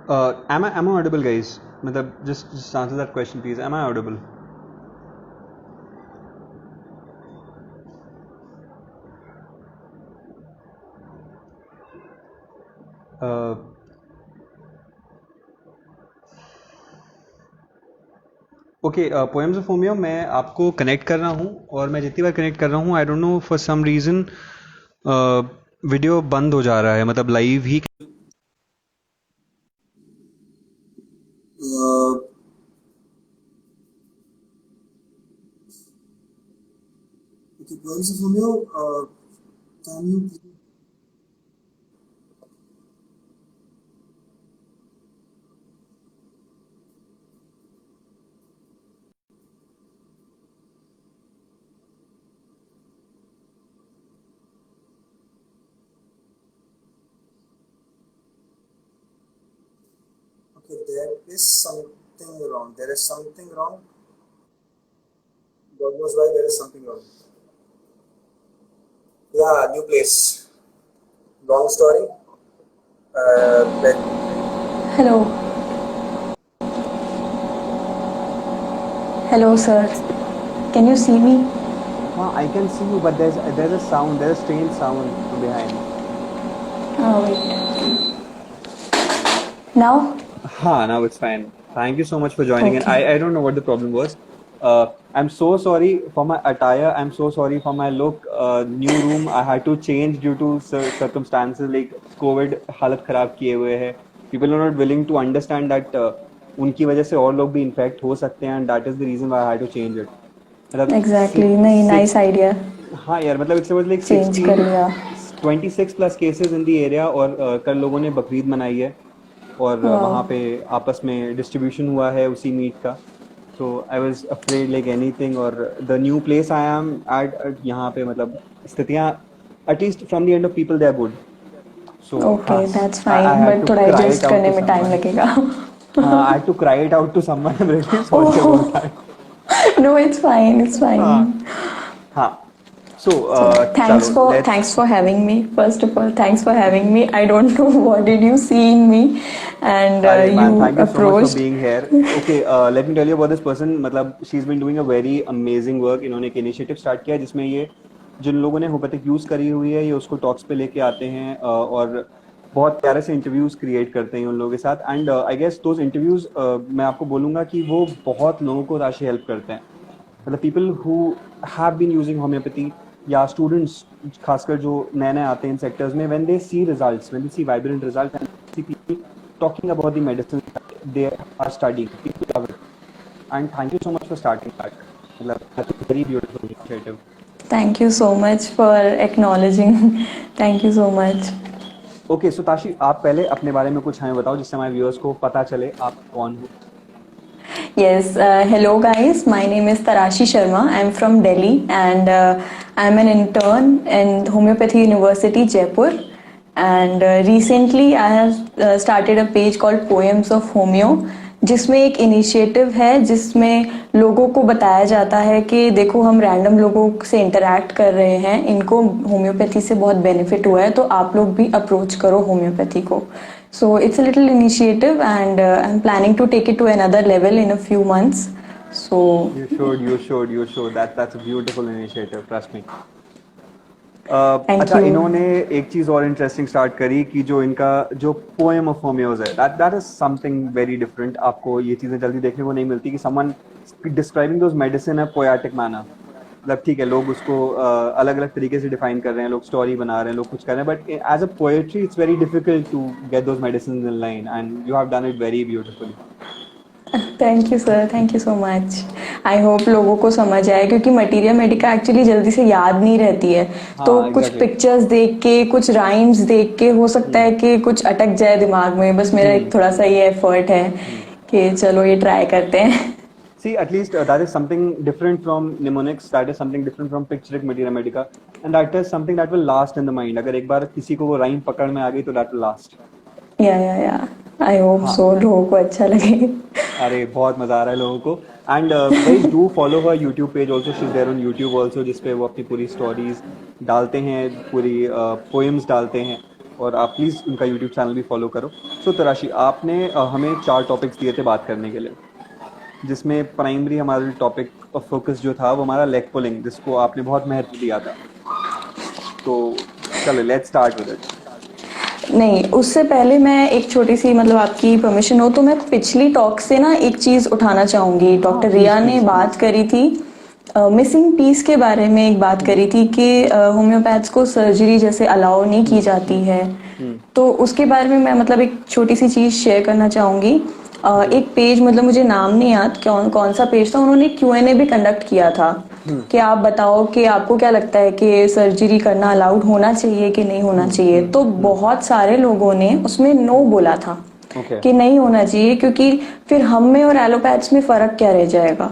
Am I audible, guys? मतलब just answer that question, please. Am I audible? Uh, okay, poems of homeo मैं आपको connect कर रहा हूँ, और मैं जितनी बार कनेक्ट कर रहा हूँ, I don't know for some reason video बंद हो जा रहा है, मतलब लाइव ही। Okay, poems of Romeo, can you okay, there is something wrong. There is something wrong. God knows why there is something wrong. Yeah, new place. Long story. But Hello. Hello, sir. Can you see me? I can see you, but there's a sound. There's a strange sound from behind. Oh, wait. Now? Now it's fine. Thank you so much for joining in. Okay. I don't know what the problem was. I'm so sorry for my attire. I'm so sorry for my look. New room I had to change due to circumstances like COVID. हालत खराब किए हुए हैं. People are not willing to understand that उनकी वजह से और लोग भी infect हो सकते हैं, and that is the reason why I had to change it. मतलब Exactly. नहीं, nice idea. हाँ यार, मतलब इट्स लाइक Change कर 16 लिया. 26 plus cases in the area, और कल लोगों ने बकरीद मनाई है, और वहाँ Wow. पे आपस में डिस्ट्रीब्यूशन हुआ है उसी मीट का. So I was afraid like anything, और the new place I am at, यहाँ पे मतलब स्थितियाँ at least from the end of people they are good. So हाँ, Okay, that's I fine. Had But to थोड़ा क्राई इट adjust आउट करने to में time someone. लगेगा. हाँ, I had to cry it out to someone. I am really sorry about Oh, that. no, it's fine. It's हाँ fine. हाँ. सो So चलो let's. thanks for having me. First of all, thanks for having me. I don't know what did you see in me, and Arey man, you thank you so much for approached. being here. Okay, let me tell you about this person. मतलब she's been doing a very amazing work. इन्होंने एक initiative start किया है जिसमें ये जिन लोगों ने homeopathic use करी हुई है, ये उसको टॉक्स पे लेके आते हैं, और बहुत प्यारे से इंटरव्यूज़ क्रिएट करते हैं उन लोगों के साथ. And I guess those interviews, मैं आपको बोलूँगा कि वो बहुत लोगों को राशि हेल्प करते हैं. मतलब people who have been using homeopathy, या स्टूडेंट्स खासकर जो नए नए आते हैं इन सेक्टर्स में, when they see results, when they see vibrant results, and see people talking about the medicine that they are studying, people love it. And thank you so much for starting that. मतलब that's a very beautiful initiative. Thank you so much for acknowledging. Thank you so much. Okay, so Tashi, आप पहले अपने बारे में कुछ हमें बताओ जिससे हमारे व्यूअर्स को पता चले आप कौन हो. Yes, hello guys. My name is Tarashi Sharma. I'm from Delhi and I'm an intern in Homeopathy University, Jaipur. And recently I have started a page called Poems of Homeo, जिसमें एक initiative है जिसमें लोगों को बताया जाता है कि देखो हम रैंडम लोगों से इंटरेक्ट कर रहे हैं, इनको होम्योपैथी से बहुत बेनिफिट हुआ है, तो आप लोग भी अप्रोच करो होम्योपैथी को. So it's a little initiative and I'm planning to take it to another level in a few months. So You should. That's a beautiful initiative. Trust me. thank अच्छा, you. इन्होंने एक चीज और interesting start करी कि जो इनका जो पोएम ऑफ होमियोज है, that is something very different. आपको ये चीजें जल्दी देखने को नहीं मिलती कि समवन डिस्क्राइबिंग दोज मेडिसिन है पोएटिक मैनर. मतलब ठीक है, लोग उसको अलग अलग तरीके से डिफाइन कर रहे हैं, लोग स्टोरी बना रहे हैं, लोग कुछ कर रहे हैं, but as a poetry it's very difficult to get those medicine in line, and you have done it very beautifully. Thank you sir, thank you so much. I hope लोगों को समझ आए क्योंकि मटीरिया मेडिका एक्चुअली जल्दी से याद नहीं रहती है, तो हाँ कुछ एग्जैक्टली. पिक्चर्स देख के कुछ राइम्स देख के हो सकता है कि कुछ अटक जाए दिमाग में. बस मेरा एक थोड़ा सा ये एफर्ट है कि चलो ये ट्राई करते हैं. See, at least that is something different from mnemonics. That is something different from picturic materia medica, and that is something that will last in the mind. अगर एक बार किसी को वो rhyme पकड़ में आ गई तो that will last. या आई होप हाँ. सो लोगों को अच्छा लगे. अरे बहुत मजा आ रहा है लोगों को. And guys, do follow her YouTube page also. She is there on YouTube also, जिसपे वो अपनी पूरी स्टोरीज डालते हैं, पूरी पोएम्स डालते हैं, और आप प्लीज़ उनका यूट्यूब चैनल भी फॉलो करो। सो तराशी, आपने हमें 4 टॉपिक्स दिए थे बात करने के लिए, जिसमें प्राइमरी हमारा टॉपिक ऑफ फोकस जो था वो हमारा लेग पुलिंग, जिसको आपने बहुत महत्व दिया था। तो चलो लेट्स स्टार्ट विद इट। नहीं, उससे पहले मैं एक छोटी सी, मतलब आपकी परमिशन हो तो मैं पिछली टॉक से ना एक चीज उठाना चाहूंगी। डॉक्टर रिया ने बात करी थी मिसिंग पीस के बारे में, एक बात करी थी कि होम्योपैथ्स को सर्जरी जैसे अलाउ नहीं की जाती है। तो उसके बारे में मैं मतलब एक छोटी सी चीज शेयर करना चाहूंगी। एक पेज, मतलब मुझे नाम नहीं याद कौन कौन सा पेज था, उन्होंने Q&A भी कंडक्ट किया था कि आप बताओ कि आपको क्या लगता है कि सर्जरी करना अलाउड होना चाहिए कि नहीं होना चाहिए। तो बहुत सारे लोगों ने उसमें नो बोला था कि नहीं होना चाहिए, क्योंकि फिर हम में और एलोपैथ्स में फर्क क्या रह जाएगा।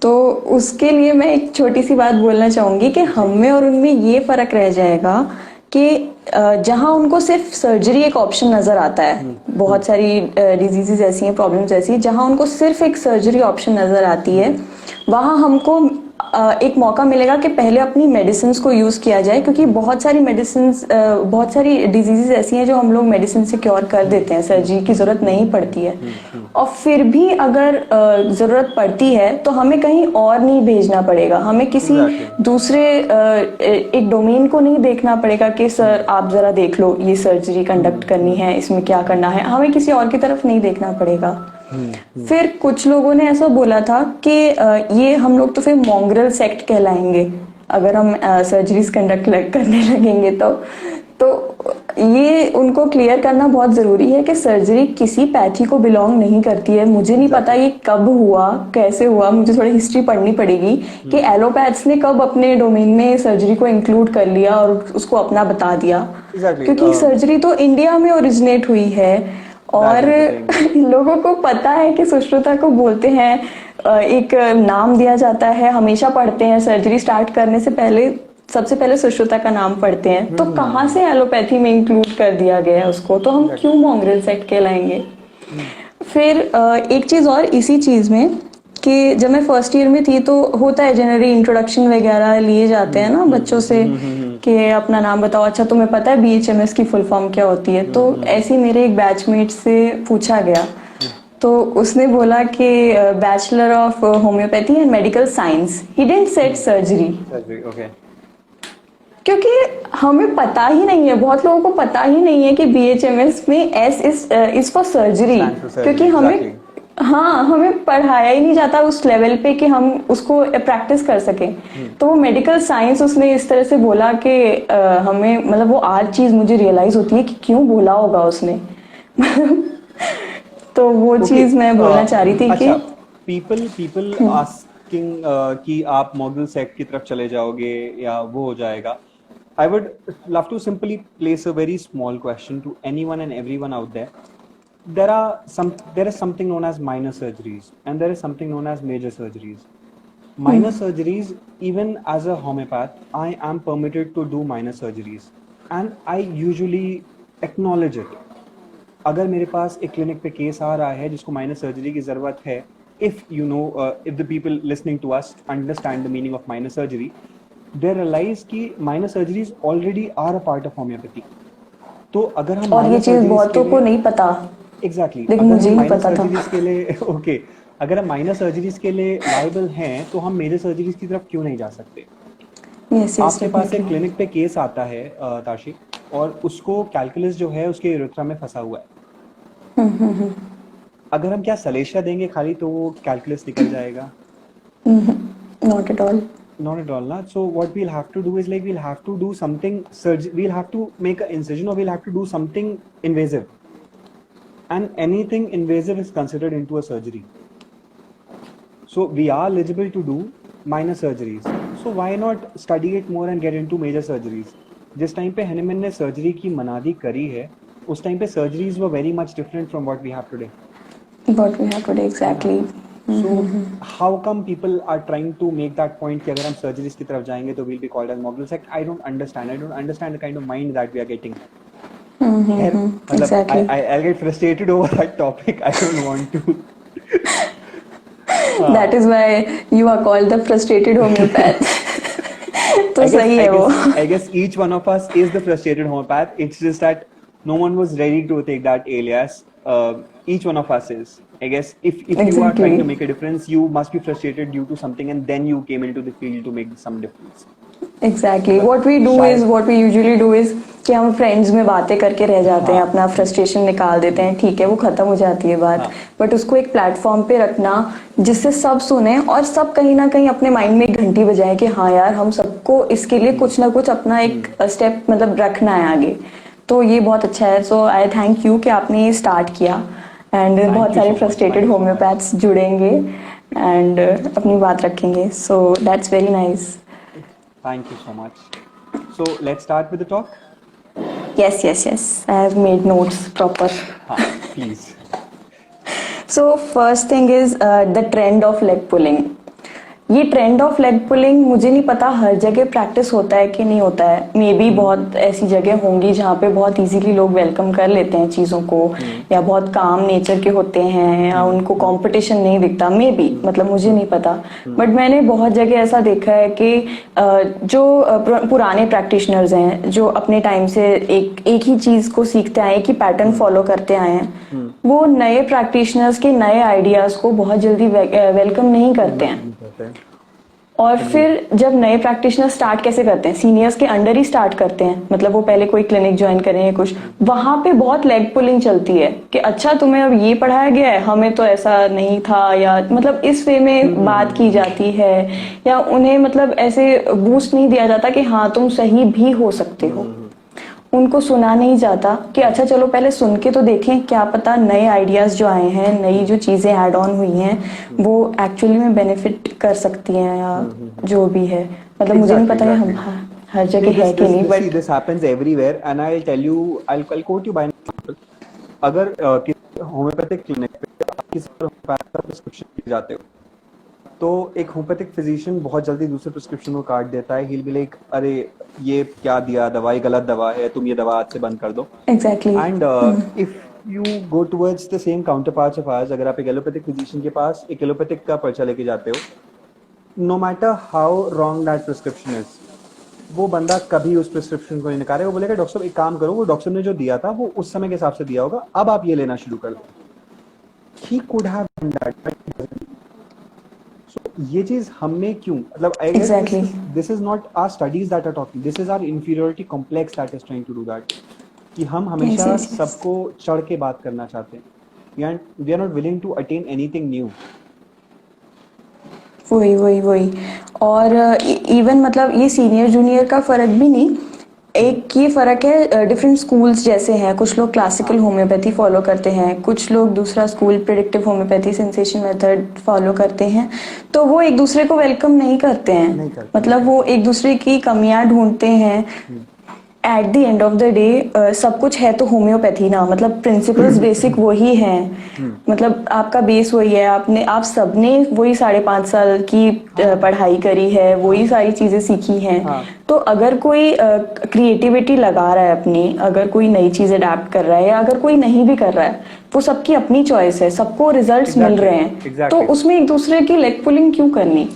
तो उसके लिए मैं एक छोटी सी बात बोलना चाहूंगी कि हम में और उनमें ये फर्क रह जाएगा कि जहां उनको सिर्फ सर्जरी एक ऑप्शन नजर आता है, बहुत सारी डिजीजेस ऐसी हैं, प्रॉब्लम्स ऐसी हैं, जहां उनको सिर्फ एक सर्जरी ऑप्शन नजर आती है, वहां हमको एक मौका मिलेगा कि पहले अपनी मेडिसिन को यूज किया जाए, क्योंकि बहुत सारी मेडिसिन, बहुत सारी डिजीजेस ऐसी हैं जो हम लोग मेडिसिन से क्योर कर देते हैं, सर्जरी की जरूरत नहीं पड़ती है। और फिर भी अगर जरूरत पड़ती है तो हमें कहीं और नहीं भेजना पड़ेगा, हमें किसी दूसरे एक डोमेन को नहीं देखना पड़ेगा कि सर आप जरा देख लो, ये सर्जरी कंडक्ट करनी है, इसमें क्या करना है, हमें किसी और की तरफ नहीं देखना पड़ेगा। फिर कुछ लोगों ने ऐसा बोला था कि ये हम लोग तो फिर मॉन्ग्रल सेक्ट कहलाएंगे अगर हम सर्जरीज कंडक्ट करने लगेंगे। तो ये उनको क्लियर करना बहुत जरूरी है कि सर्जरी किसी पैथी को बिलोंग नहीं करती है। मुझे नहीं पता ये कब हुआ, कैसे हुआ, मुझे थोड़ी हिस्ट्री पढ़नी पड़ेगी कि एलोपैथ्स ने कब अपने डोमेन में सर्जरी को इंक्लूड कर लिया और उसको अपना बता दिया। क्योंकि सर्जरी तो इंडिया में ओरिजिनेट हुई है और लोगों को पता है कि सुश्रुता को बोलते हैं, एक नाम दिया जाता है, हमेशा पढ़ते हैं सर्जरी स्टार्ट करने से पहले, सबसे पहले सुश्रुता का नाम पढ़ते हैं। तो कहाँ से एलोपैथी में इंक्लूड कर दिया गया है उसको, तो हम क्यों मॉन्ग्रल सेक्ट कहलाएंगे। फिर एक चीज और इसी चीज में कि जब मैं फर्स्ट ईयर में थी तो होता है जनरली इंट्रोडक्शन वगैरह लिए जाते हैं ना बच्चों से कि अपना नाम बताओ, अच्छा तुम्हें पता है BHMS की फुल फॉर्म क्या होती है। तो ऐसे मेरे एक बैचमेट से पूछा गया तो उसने बोला कि bachelor of homeopathy and medical science, he didn't said surgery, क्योंकि हमें पता ही नहीं है, बहुत लोगों को पता ही नहीं है कि BHMS में S इज फॉर सर्जरी, क्योंकि हमें पढ़ाया ही नहीं जाता उस लेवल पे कि हम उसको प्रैक्टिस कर सकें। तो वो मेडिकल साइंस उसने इस तरह से बोला कि हमें, मतलब वो आज चीज मुझे रियलाइज होती है कि क्यों बोला होगा उसने। तो वो चीज मैं बोलना चाह रही थी कि पीपल आस्किंग कि आप मॉन्ग्रल सेक्ट की तरफ चले जाओगे या वो हो जाएगा। I would love to simply place a very small question to anyone and everyone out there. There is something known as minor surgeries and there is something known as major surgeries. Minor surgeries, even as a homeopath, I am permitted to do minor surgeries and I usually acknowledge it. अगर मेरे पास एक clinic पे case आ रहा है जिसको minor surgery की जरूरत है, if the people listening to us understand the meaning of minor surgery, they realize कि minor surgeries already are a part of homeopathy. तो अगर हम, और ये चीज बहुतों को नहीं पता, एग्जैक्टली, लेकिन मुझे नहीं पता था के लिए ओके, अगर हम माइनर सर्जरीज के लिए लायबल हैं तो हम मेजर सर्जरीज की तरफ क्यों नहीं जा सकते। आपके पास एक क्लिनिक पे केस आता है ताशी, और उसको कैलकुलस जो है उसके यूरेथ्रा में फंसा हुआ है। अगर हम क्या सलेशिया देंगे खाली तो वो कैलकुलस निकल जाएगा? Not at all, not at all na. So what we'll have to do is like we'll have to do something we'll have to make an incision or we'll have to do something invasive, and anything invasive is considered into a surgery. So we are eligible to do minor surgeries, so why not study it more and get into major surgeries. जिस time पे Hahnemann ने surgery की मनादी करी है उस time पे surgeries were very much different from what we have today. Exactly. So how come people are trying to make that point कि अगर हम surgeries की तरफ जाएंगे तो we'll be called as mongol sect? I don't understand the kind of mind that we are getting. Exactly. I'll get frustrated over that topic. I don't want to. That is why you are called the frustrated homeopath. तो सही है वो। I guess each one of us is the frustrated homeopath. It's just that no one was ready to take that alias. Each one of us is. I guess if you are trying to make a difference, you must be frustrated due to something, and then you came into the field to make some difference. Exactly. What we usually do is कि हम friends में बातें करके रह जाते हैं, अपना frustration निकाल देते हैं, ठीक है वो खत्म हो जाती है बात, बट उसको एक प्लेटफॉर्म पे रखना जिससे सब सुने और सब कहीं ना कहीं अपने माइंड में एक घंटी बजाए कि हाँ यार हम सबको इसके लिए कुछ ना कुछ अपना एक स्टेप मतलब रखना है आगे, तो ये बहुत अच्छा है। सो आई थैंक यू कि आपने ये स्टार्ट किया एंड बहुत सारे फ्रस्ट्रेटेड होम्योपैथ्स जुड़ेंगे एंड अपनी बात रखेंगे, so that's very nice. Thank you so much. So let's start with the talk. Yes. I have made notes proper. Please. So first thing is the trend of leg pulling. ये trend of leg pulling मुझे नहीं पता हर जगह practice होता है कि नहीं होता है, मे बी बहुत ऐसी जगह होंगी जहाँ पे बहुत इजीली लोग वेलकम कर लेते हैं चीज़ों को, या बहुत काम नेचर के होते हैं या उनको कंपटीशन नहीं दिखता, मे बी, मतलब मुझे नहीं पता, बट मैंने बहुत जगह ऐसा देखा है कि जो पुराने प्रैक्टिशनर्स हैं जो अपने टाइम से एक ही चीज़ को सीखते आए, एक ही पैटर्न फॉलो करते आए हैं, वो नए प्रैक्टिशनर्स के नए आइडियाज को बहुत जल्दी वेलकम नहीं करते हैं। और फिर जब नए प्रैक्टिशनर स्टार्ट कैसे करते हैं, सीनियर्स के अंडर ही स्टार्ट करते हैं, मतलब वो पहले कोई क्लिनिक ज्वाइन करें कुछ, वहां पे बहुत लेग पुलिंग चलती है कि अच्छा तुम्हें अब ये पढ़ाया गया है, हमें तो ऐसा नहीं था, या मतलब इस वे में बात की जाती है, या उन्हें मतलब ऐसे बूस्ट नहीं दिया जाता कि हाँ तुम सही भी हो सकते हो, उनको सुना नहीं जाता कि अच्छा चलो पहले सुन के तो देखें, क्या पता नए आइडियाज जो आए हैं, नई जो चीजें ऐड ऑन हुई हैं वो एक्चुअली में बेनिफिट कर सकती हैं या जो भी है, मतलब मुझे नहीं पता कि हम हर जगह है कि नहीं, but this happens everywhere and I will tell you, I will quote you by example. अगर किसी होम्योपैथिक क्लिनिक पे किसी होम्योपैथ का प्रिस्क्रिप्शन जाते हो तो एक होम्योपैथिक फिजिशियन बहुत जल्दी दूसरे प्रिस्क्रिप्शन को काट देता है, ही विल बी लाइक अरे ये क्या दिया, दवाई गलत दवा है, तुम ये दवा आज से बंद कर दो। Exactly. And if you go towards the same counter parts of hours, अगर आप एक एलोपैथिक फिजिशियन के पास एक एलोपैथिक का पर्चा लेके जाते हो, no matter how wrong that prescription is, वो बंदा कभी उस प्रिस्क्रिप्शन को नहीं निकाले, वो बोलेगा डॉक्टर साहब एक काम करो, वो डॉक्टर ने जो दिया था वो उस समय के हिसाब से दिया होगा, अब आप ये लेना शुरू कर दो। He could have done that. ये चीज हमने क्यों, मतलब I guess this is not our studies that are talking, this is our inferiority complex that is trying to do that, कि हम हमेशा सबको चढ़ के बात करना चाहते हैं, we are not willing to attain anything new. वही और इवन मतलब ये सीनियर जूनियर का फर्क भी नहीं, एक ये फर्क है, डिफरेंट स्कूल्स जैसे हैं, कुछ लोग क्लासिकल होम्योपैथी फॉलो करते हैं, कुछ लोग दूसरा school predictive homeopathy sensation method follow करते हैं, तो वो एक दूसरे को वेलकम नहीं करते हैं, मतलब वो एक दूसरे की कमियां ढूंढते हैं। At the end of the day सब कुछ है तो होम्योपैथी ना, मतलब प्रिंसिपल्स बेसिक वही हैं, मतलब आपका बेस वही है, आप सबने वही 5.5 साल की पढ़ाई करी है, वही सारी चीजें सीखी हैं। तो अगर कोई क्रिएटिविटी लगा रहा है अपनी, अगर कोई नई चीज अडेप्ट कर रहा है, या अगर कोई नहीं भी कर रहा है, वो सबकी अपनी चॉइस है, सबको रिजल्ट्स मिल रहे हैं, तो उसमें एक दूसरे की लेग पुलिंग क्यों करनी,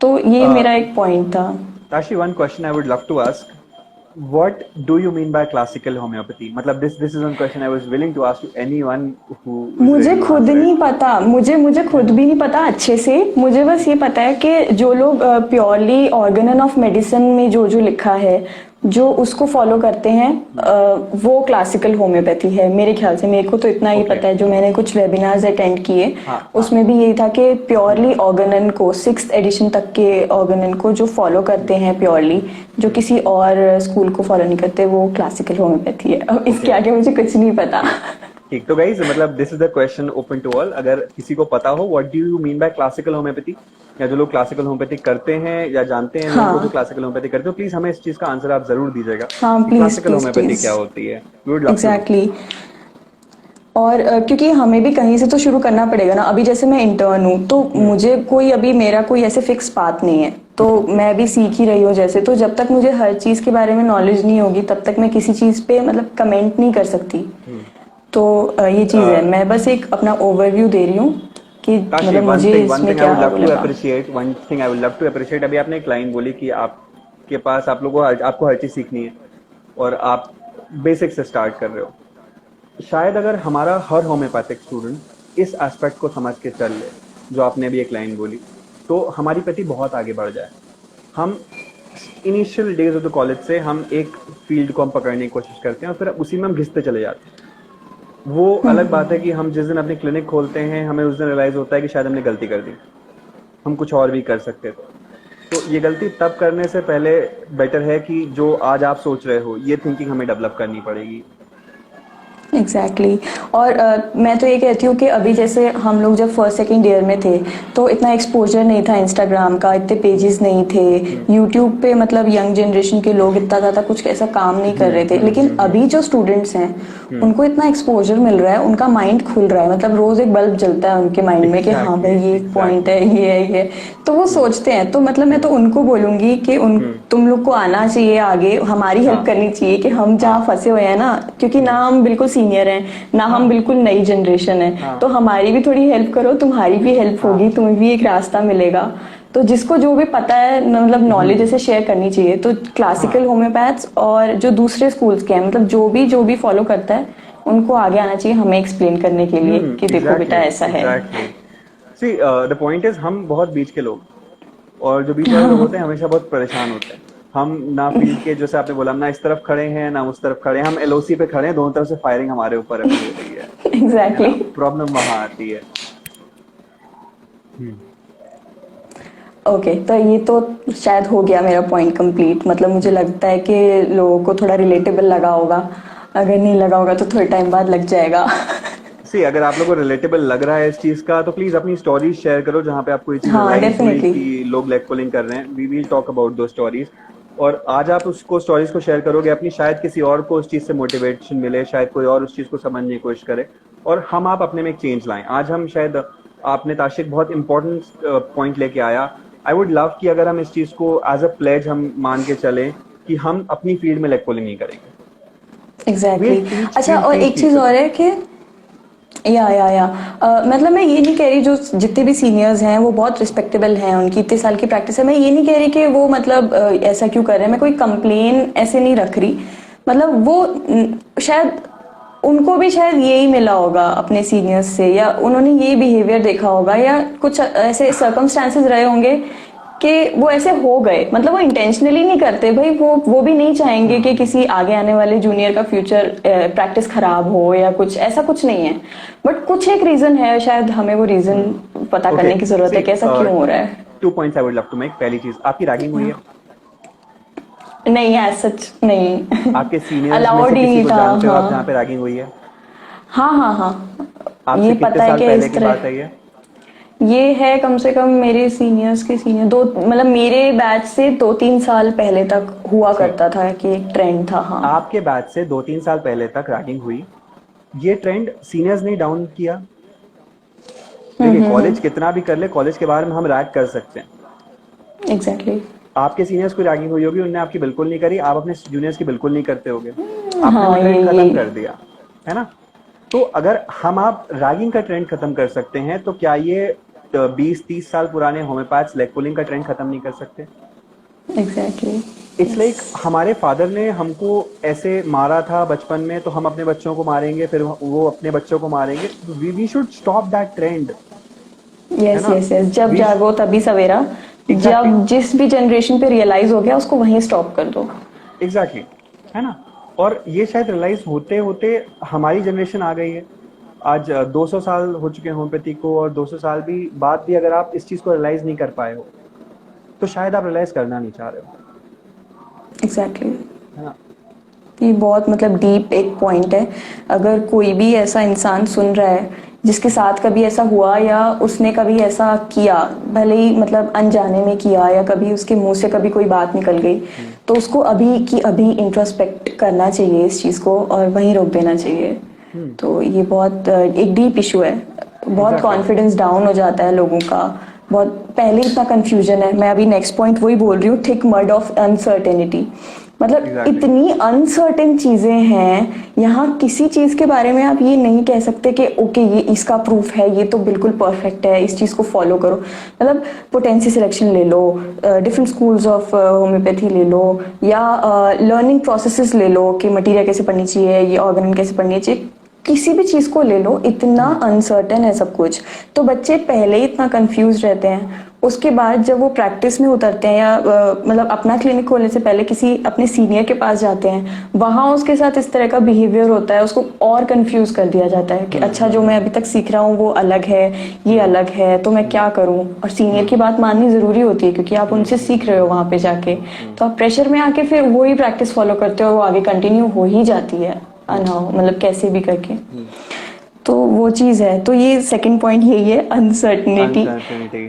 तो ये मेरा एक पॉइंट था। Tashi, one question I would love to ask. What do you mean by classical homeopathy? मतलब this is one question I was willing to ask to anyone who मुझे खुद नहीं पता, मुझे खुद भी नहीं पता अच्छे से, मुझे बस ये पता है कि जो लोग प्योरली ऑर्गेनन ऑफ मेडिसिन में जो लिखा है, जो उसको फॉलो करते हैं, वो क्लासिकल होम्योपैथी है मेरे ख्याल से। मेरे को तो इतना ही पता है, जो मैंने कुछ वेबिनार्स अटेंड किए उसमें भी यही था कि प्योरली ऑर्गेनन को 6th एडिशन तक के ऑर्गेनन को जो फॉलो करते हैं प्योरली, जो किसी और स्कूल को फॉलो नहीं करते, वो क्लासिकल होम्योपैथी है। अब इसके आगे मुझे कुछ नहीं पता। ठीक, तो गाइस मतलब this is the question open to all, अगर किसी को पता हो what do you mean by classical homeopathy, या जो लोग क्लासिकल होम्योपैथी करते हैं या जानते हैं लोगों को जो क्लासिकल होम्योपैथी करते हो, प्लीज हमें इस चीज का आंसर आप जरूर दीजिएगा। क्लासिकल होम्योपैथी क्या होती है? एग्जैक्टली। और क्योंकि हमें भी कहीं से तो शुरू करना पड़ेगा ना, अभी जैसे मैं इंटर्न हूँ, तो मुझे मेरा कोई ऐसे फिक्स पाथ नहीं है, तो मैं भी सीख ही रही हूँ जैसे, तो जब तक मुझे हर चीज के बारे में नॉलेज नहीं होगी तब तक मैं किसी चीज पे मतलब कमेंट नहीं कर सकती। तो ये चीज है, मैं बस एक अपना ओवरव्यू दे रही हूँ कि मतलब मुझे इसमें क्या लगा। One thing I would love to appreciate, अभी आपने एक लाइन बोली कि आप के पास आप लोगों को आपको हर चीज सीखनी है और आप बेसिक से स्टार्ट कर रहे हो, शायद अगर हमारा हर होम्योपैथिक स्टूडेंट इस एस्पेक्ट को समझ के चल ले, जो आपने अभी एक लाइन बोली, तो हमारी प्रति बहुत आगे बढ़ जाए। हम initial days of the college से हम एक फील्ड को हम पकड़ने की कोशिश करते हैं और फिर उसी में हम घिसते चले जाते हैं। वो अलग बात है कि हम जिस दिन अपनी क्लिनिक खोलते हैं हमें उस दिन रियलाइज होता है कि शायद हमने गलती कर दी, हम कुछ और भी कर सकते थे। तो ये गलती तब करने से पहले बेटर है कि जो आज आप सोच रहे हो ये थिंकिंग हमें डेवलप करनी पड़ेगी। एग्जैक्टली और मैं तो ये कहती हूँ कि अभी जैसे हम लोग जब फर्स्ट सेकेंड ईयर में थे तो इतना एक्सपोजर नहीं था इंस्टाग्राम का, इतने पेजेस नहीं थे, यूट्यूब पे मतलब यंग जनरेशन के लोग इतना ज़्यादा कुछ ऐसा काम नहीं कर रहे थे। लेकिन अभी जो स्टूडेंट्स हैं उनको इतना एक्सपोजर मिल रहा है, उनका माइंड खुल रहा है, मतलब रोज एक बल्ब जलता है उनके माइंड में कि हाँ भाई ये पॉइंट है, ये है, ये, तो वो सोचते हैं। तो मतलब मैं तो उनको बोलूंगी कि तुम लोग को आना चाहिए आगे, हमारी हेल्प करनी चाहिए कि हम जहाँ फंसे हुए हैं ना, क्योंकि ना हम बिल्कुल सीनियर हैं ना हम बिल्कुल नई जनरेशन है, तो हमारी भी थोड़ी हेल्प करो, तुम्हारी भी हेल्प होगी, तुम्हें भी एक रास्ता मिलेगा। तो जिसको जो भी पता है मतलब नॉलेज ऐसे शेयर करनी चाहिए। तो क्लासिकल होम्योपैथ्स और जो दूसरे स्कूल्स के हैं, मतलब जो भी फॉलो करता है उनको आगे आना चाहिए हमें एक्सप्लेन करने के लिए कि देखो बेटा ऐसा है। सी द पॉइंट इज हम बहुत बीच के लोग और जो बीच वाले लोग होते हैं हमेशा बहुत परेशान होते हैं। हम ना फील्ड के, जैसे आपने बोला, ना इस तरफ खड़े हैं ना उस तरफ खड़े हैं, हम एलओसी पे खड़े हैं, दोनों तरफ से फायरिंग हमारे ऊपर हो रही है। एग्जैक्टली प्रॉब्लम वहां आती है। ओके तो ये तो शायद हो गया मेरा पॉइंट कंप्लीट। मतलब मुझे लगता है कि लोगों को थोड़ा रिलेटेबल लगा होगा, अगर नहीं लगा होगा तो थोड़े टाइम बाद लग जाएगा। सी अगर आप लोगों को रिलेटेबल लग रहा है इस चीज का तो प्लीज अपनी स्टोरीज शेयर करो जहाँ पे आपको ये चीज रियलाइज हुई कि लोग लेग पुलिंग कर रहे हैं। वी विल टॉक अबाउट दो स्टोरीज और आज आप उसको स्टोरीज को शेयर करोगे अपनी, शायद किसी और को उस चीज से मोटिवेशन मिले, शायद कोई और उस चीज को समझने की कोशिश करे और हम आप अपने में एक चेंज लाएं। आज हम शायद आपने ताशिक बहुत इंपॉर्टेंट पॉइंट लेके आया। आई वुड लव कि अगर हम इस चीज को एज अ प्लेज हम मान के चलें कि हम अपनी फील्ड में लेग पुलिंग नहीं करेंगे। एग्जैक्टली। अच्छा और एक चीज और है कि मतलब मैं ये नहीं कह रही जो जितने भी सीनियर्स हैं वो बहुत रिस्पेक्टेबल हैं, उनकी इतने साल की प्रैक्टिस है, मैं ये नहीं कह रही कि वो मतलब ऐसा क्यों कर रहे हैं, मैं कोई कंप्लेन ऐसे नहीं रख रही। मतलब वो शायद उनको भी शायद यही मिला होगा अपने सीनियर्स से, या उन्होंने ये बिहेवियर देखा होगा, या कुछ ऐसे सर्कमस्टांसेस रहे होंगे कि वो ऐसे हो गए। मतलब वो इंटेंशनली नहीं करते भाई, वो भी नहीं चाहेंगे कि किसी आगे आने वाले जूनियर का फ्यूचर प्रैक्टिस खराब हो या कुछ ऐसा, कुछ नहीं है। बट कुछ एक रीजन है, शायद हमें वो रीजन पता करने की जरूरत है कि ऐसा क्यों हो रहा है। 2 points I would love to make। पहली चीज, आपकी रैगिंग हुई है? नहीं एज सच नहीं। आपके सीनियर्स अलाउड ही नहीं था। जानते हो आप जहाँ पे रैगिंग हुई है? हाँ ये पता है कि इस तरह ये है। कम से कम मेरे सीनियर्स के सीनियर दो, मतलब मेरे बैच से 2-3 साल पहले तक हुआ करता था कि एक ट्रेंड था। हाँ आपके बैच से 2-3 साल पहले तक रैगिंग हुई, ये ट्रेंड सीनियर्स ने डाउन किया। देखिए कॉलेज कितना भी कर ले, कॉलेज के बारे में हम रैग कर सकते हैं। एग्जैक्टली। आपके सीनियर्स को रैगिंग हुई होगी, उन्होंने आपकी बिल्कुल नहीं करी, आप अपने जूनियर्स की बिल्कुल नहीं करते होगे, आपने ट्रेंड खत्म कर दिया है ना। तो अगर हम आप रैगिंग का ट्रेंड खत्म कर सकते हैं तो क्या ये 20-30 साल पुराने होम्योपैथ्स लेग पुलिंग का ट्रेंड खत्म नहीं कर सकते? एग्जैक्टली। इट्स लाइक हमारे फादर ने हमको ऐसे मारा था बचपन में, तो हम अपने बच्चों को मारेंगे, फिर वो अपने बच्चों को मारेंगे। We should stop that trend. Yes yes yes, जब जागो तभी सवेरा। जब जिस भी जनरेशन पे रियलाइज हो गया उसको वहीं स्टॉप कर दो। एग्जैक्टली है ना। और ये शायद रियलाइज होते होते हमारी जनरेशन आ गई है। आज 200 साल हो चुके हैं होम्योपैथी को, और 200 साल भी बाद भी अगर आप इस चीज को रियलाइज नहीं कर पाए हो तो शायद आप रियलाइज करना नहीं चाह रहे हो। एग्जैक्टली है ना। ये बहुत मतलब डीप एक पॉइंट है। अगर कोई भी ऐसा इंसान सुन रहा है जिसके साथ कभी ऐसा हुआ या उसने कभी ऐसा किया, भले ही मतलब अनजाने में किया या कभी उसके मुंह से कभी कोई बात निकल गई, तो उसको अभी की अभी इंट्रोस्पेक्ट करना चाहिए इस चीज को और वहीं रोक देना चाहिए। तो ये बहुत एक डीप इशू है। बहुत कॉन्फिडेंस डाउन हो जाता है लोगों का, बहुत पहले इतना कंफ्यूजन है। मैं अभी नेक्स्ट पॉइंट वही बोल रही हूँ, थिक मड ऑफ अनसर्टेनिटी, मतलब Exactly. इतनी अनसर्टेन चीजें हैं यहाँ, किसी चीज के बारे में आप ये नहीं कह सकते कि ओके ये इसका प्रूफ है, ये तो बिल्कुल परफेक्ट है, इस चीज को फॉलो करो। मतलब पोटेंसी सिलेक्शन ले लो, डिफरेंट स्कूल्स ऑफ होम्योपैथी ले लो, या लर्निंग प्रोसेसेस ले लो कि मटीरियल कैसे पढ़नी चाहिए, ये ऑर्गेन कैसे पढ़नी चाहिए, किसी भी चीज को ले लो, इतना अनसर्टेन है सब कुछ। तो बच्चे पहले ही इतना कंफ्यूज रहते हैं, उसके बाद जब वो प्रैक्टिस में उतरते हैं या मतलब अपना क्लिनिक खोलने से पहले किसी अपने सीनियर के पास जाते हैं, वहां उसके साथ इस तरह का बिहेवियर होता है, उसको और कंफ्यूज कर दिया जाता है कि अच्छा जो मैं अभी तक सीख रहा हूँ वो अलग है, ये अलग है, तो मैं क्या करूँ। और सीनियर की बात माननी जरूरी होती है क्योंकि आप उनसे सीख रहे हो वहां पे जाके, तो आप प्रेशर में आके फिर वही प्रैक्टिस फॉलो करते हो और वो आगे कंटिन्यू हो ही जाती है अनहाउ, मतलब कैसे भी करके। तो वो चीज है। तो ये सेकंड पॉइंट यही है, अनसर्टनिटी। Uncertainty.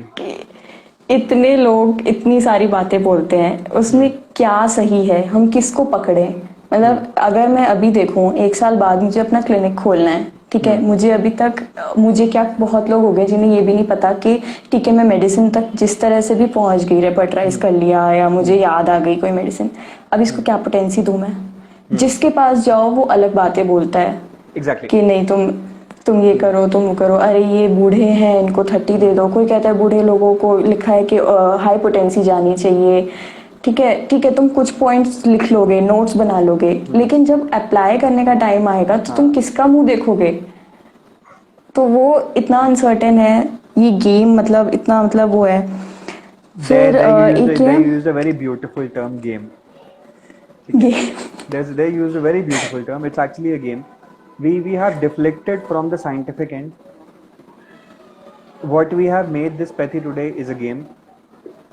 इतने लोग इतनी सारी बातें बोलते हैं, उसमें क्या सही है, हम किसको पकड़े। मतलब अगर मैं अभी देखूं 1 साल बाद मुझे अपना क्लिनिक खोलना है, ठीक है, मुझे अभी तक, मुझे क्या, बहुत लोग हो गए जिन्हें ये भी नहीं पता कि ठीक है मैं मेडिसिन तक जिस तरह से भी पहुंच गई, रेपर्टराइज कर लिया या मुझे याद आ गई कोई मेडिसिन, अब इसको क्या पोटेंसी दूं मैं। जिसके पास जाओ वो अलग बातें बोलता है Exactly. कि नहीं तुम ये करो, तुम वो करो, अरे ये बूढ़े हैं इनको 30 दे दो। कोई कहता है बूढ़े लोगों को लिखा है कि हाई पोटेंसी जानी चाहिए, ठीक है ठीक है, तुम कुछ पॉइंट्स लिख लोगे, नोट्स बना लोगे, लेकिन जब अप्लाई करने का टाइम आएगा तो तुम किसका मुंह देखोगे। तो वो इतना अनसर्टेन है ये गेम, मतलब इतना, मतलब वो है। फिर एक They है used a very beautiful term, game. Game. They used a very beautiful term. It's actually a game. We have deflected from the scientific end. What we have made this pathy today is a game.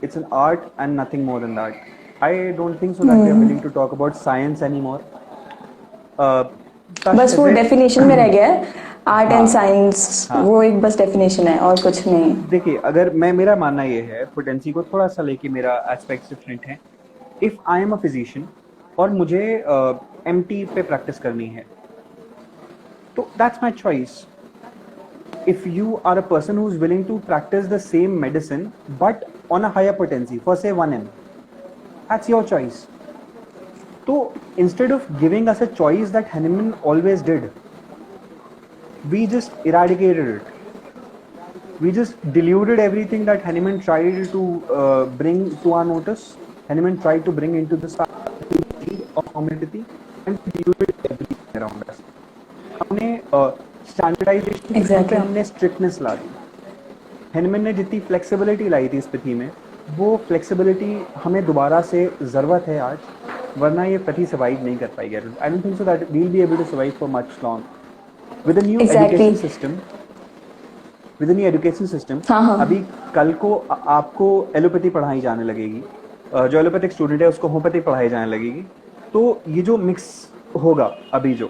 It's an art and nothing more than that. I don't think so that we are willing to talk about science anymore. Tash, बस वो जैसे definition में रह गया है, art and हाँ science, हाँ वो एक बस डेफिनेशन है और कुछ नहीं। देखिए, अगर मेरा मानना ये है, पोटेंसी को थोड़ा सा लेके मेरा एस्पेक्ट डिफरेंट है। If I am a physician और मुझे एमटी पे प्रैक्टिस करनी है, तो that's my choice. If you are a person who is willing to practice the same medicine but on a higher potency for say 1 m, that's your choice. So instead of giving us a choice that Hahnemann always did, we just eradicated it. We just diluted everything that Hahnemann tried to bring to our notice. Hahnemann tried to bring into the field of homeopathy and diluted everything around us. हमने standardisation के नाम पे हमने strictness ला दी। Henman ने जितनी flexibility लाई थी इस पथी में, वो फ्लेक्सिबिलिटी हमें दोबारा से ज़रूरत है आज, वरना ये पथी सर्वाइव नहीं कर पाएगी। I don't think so that we will be able to survive for much long with the new education system. With the new education system अभी कल को आपको एलोपैथी पढ़ाई जाने लगेगी, जो एलोपैथिक स्टूडेंट है उसको होम्योपैथी पढ़ाई जाने लगेगी। तो ये जो मिक्स होगा अभी, जो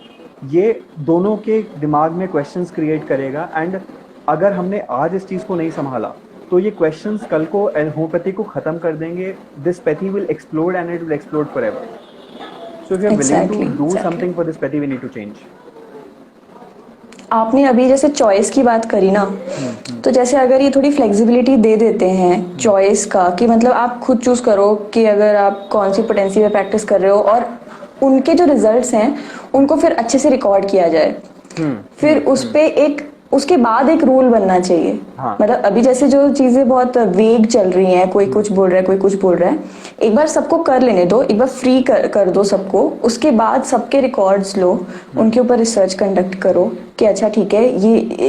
ये दोनों के दिमाग में क्वेश्चंस क्रिएट करेगा, एंड अगर हमने आज इस चीज़ को नहीं संभाला तो ये क्वेश्चंस कल को होम्योपैथी को ख़त्म कर देंगे। This pathy will explode and it will explode forever. So if you are willing to do something for this pathy, we need to change. आपने अभी जैसे चॉइस की बात करी ना, तो जैसे अगर ये थोड़ी फ्लेक्सिबिलिटी दे देते हैं चॉइस का, कि मतलब आप खुद चूज करो कि अगर आप कौन सी पोटेंसी पे प्रैक्टिस कर रहे हो, और उनके जो रिजल्ट्स हैं उनको फिर अच्छे से रिकॉर्ड किया जाए, फिर उस पे एक, उसके बाद एक रूल बनना चाहिए। मतलब अभी जैसे जो चीजें बहुत वेग चल रही हैं, कोई कुछ बोल रहा है कोई कुछ बोल रहा है, एक बार सबको कर लेने दो, एक बार फ्री कर दो सबको, उसके बाद सबके रिकॉर्ड्स लो, उनके ऊपर रिसर्च कंडक्ट करो कि अच्छा ठीक है